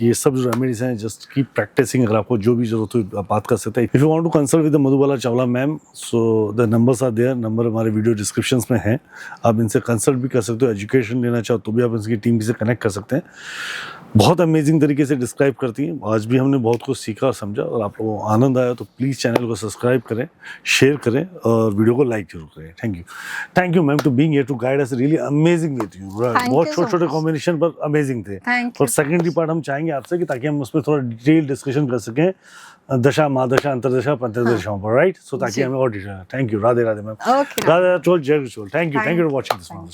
ये सब जो रेमेडीज हैं, जस्ट कीप प्रैक्टिसिंग। अगर आपको जो भी जरूरत हो आप बात कर सकते हैं। If you want to consult with Madhubala Chawla ma'am, so the numbers are there. Number हमारे वीडियो डिस्क्रिप्शंस में हैं। आप इनसे कंसल्ट भी कर सकते हो। एजुकेशन लेना चाहो तो भी आप इनकी टीम से कनेक्ट कर सकते हैं। बहुत अमेजिंग तरीके से डिस्क्राइब करती हैं। आज भी हमने बहुत कुछ सीखा और समझा, और आप लोगों को आनंद आया तो प्लीज़ चैनल को सब्सक्राइब करें, शेयर करें और वीडियो को लाइक जरूर करें। Thank you ma'am to being here to guide us. Really amazing with you. बहुत छोटे छोटे कॉम्बिनेशन पर अमेजिंग थे। और सेकेंडरी पार्ट हम चाहेंगे आपसे कि ताकि हम उस पर थोड़ा डिटेल डिस्कशन कर सकें, दशा, महादशा, अंतरदशा, पंचदशाओं पर, राइट? सो ताकि हमें और detail. Thank you. Radhe Radhe ma'am. Radhe Radhe. जय गुरु। Thank you for watching this.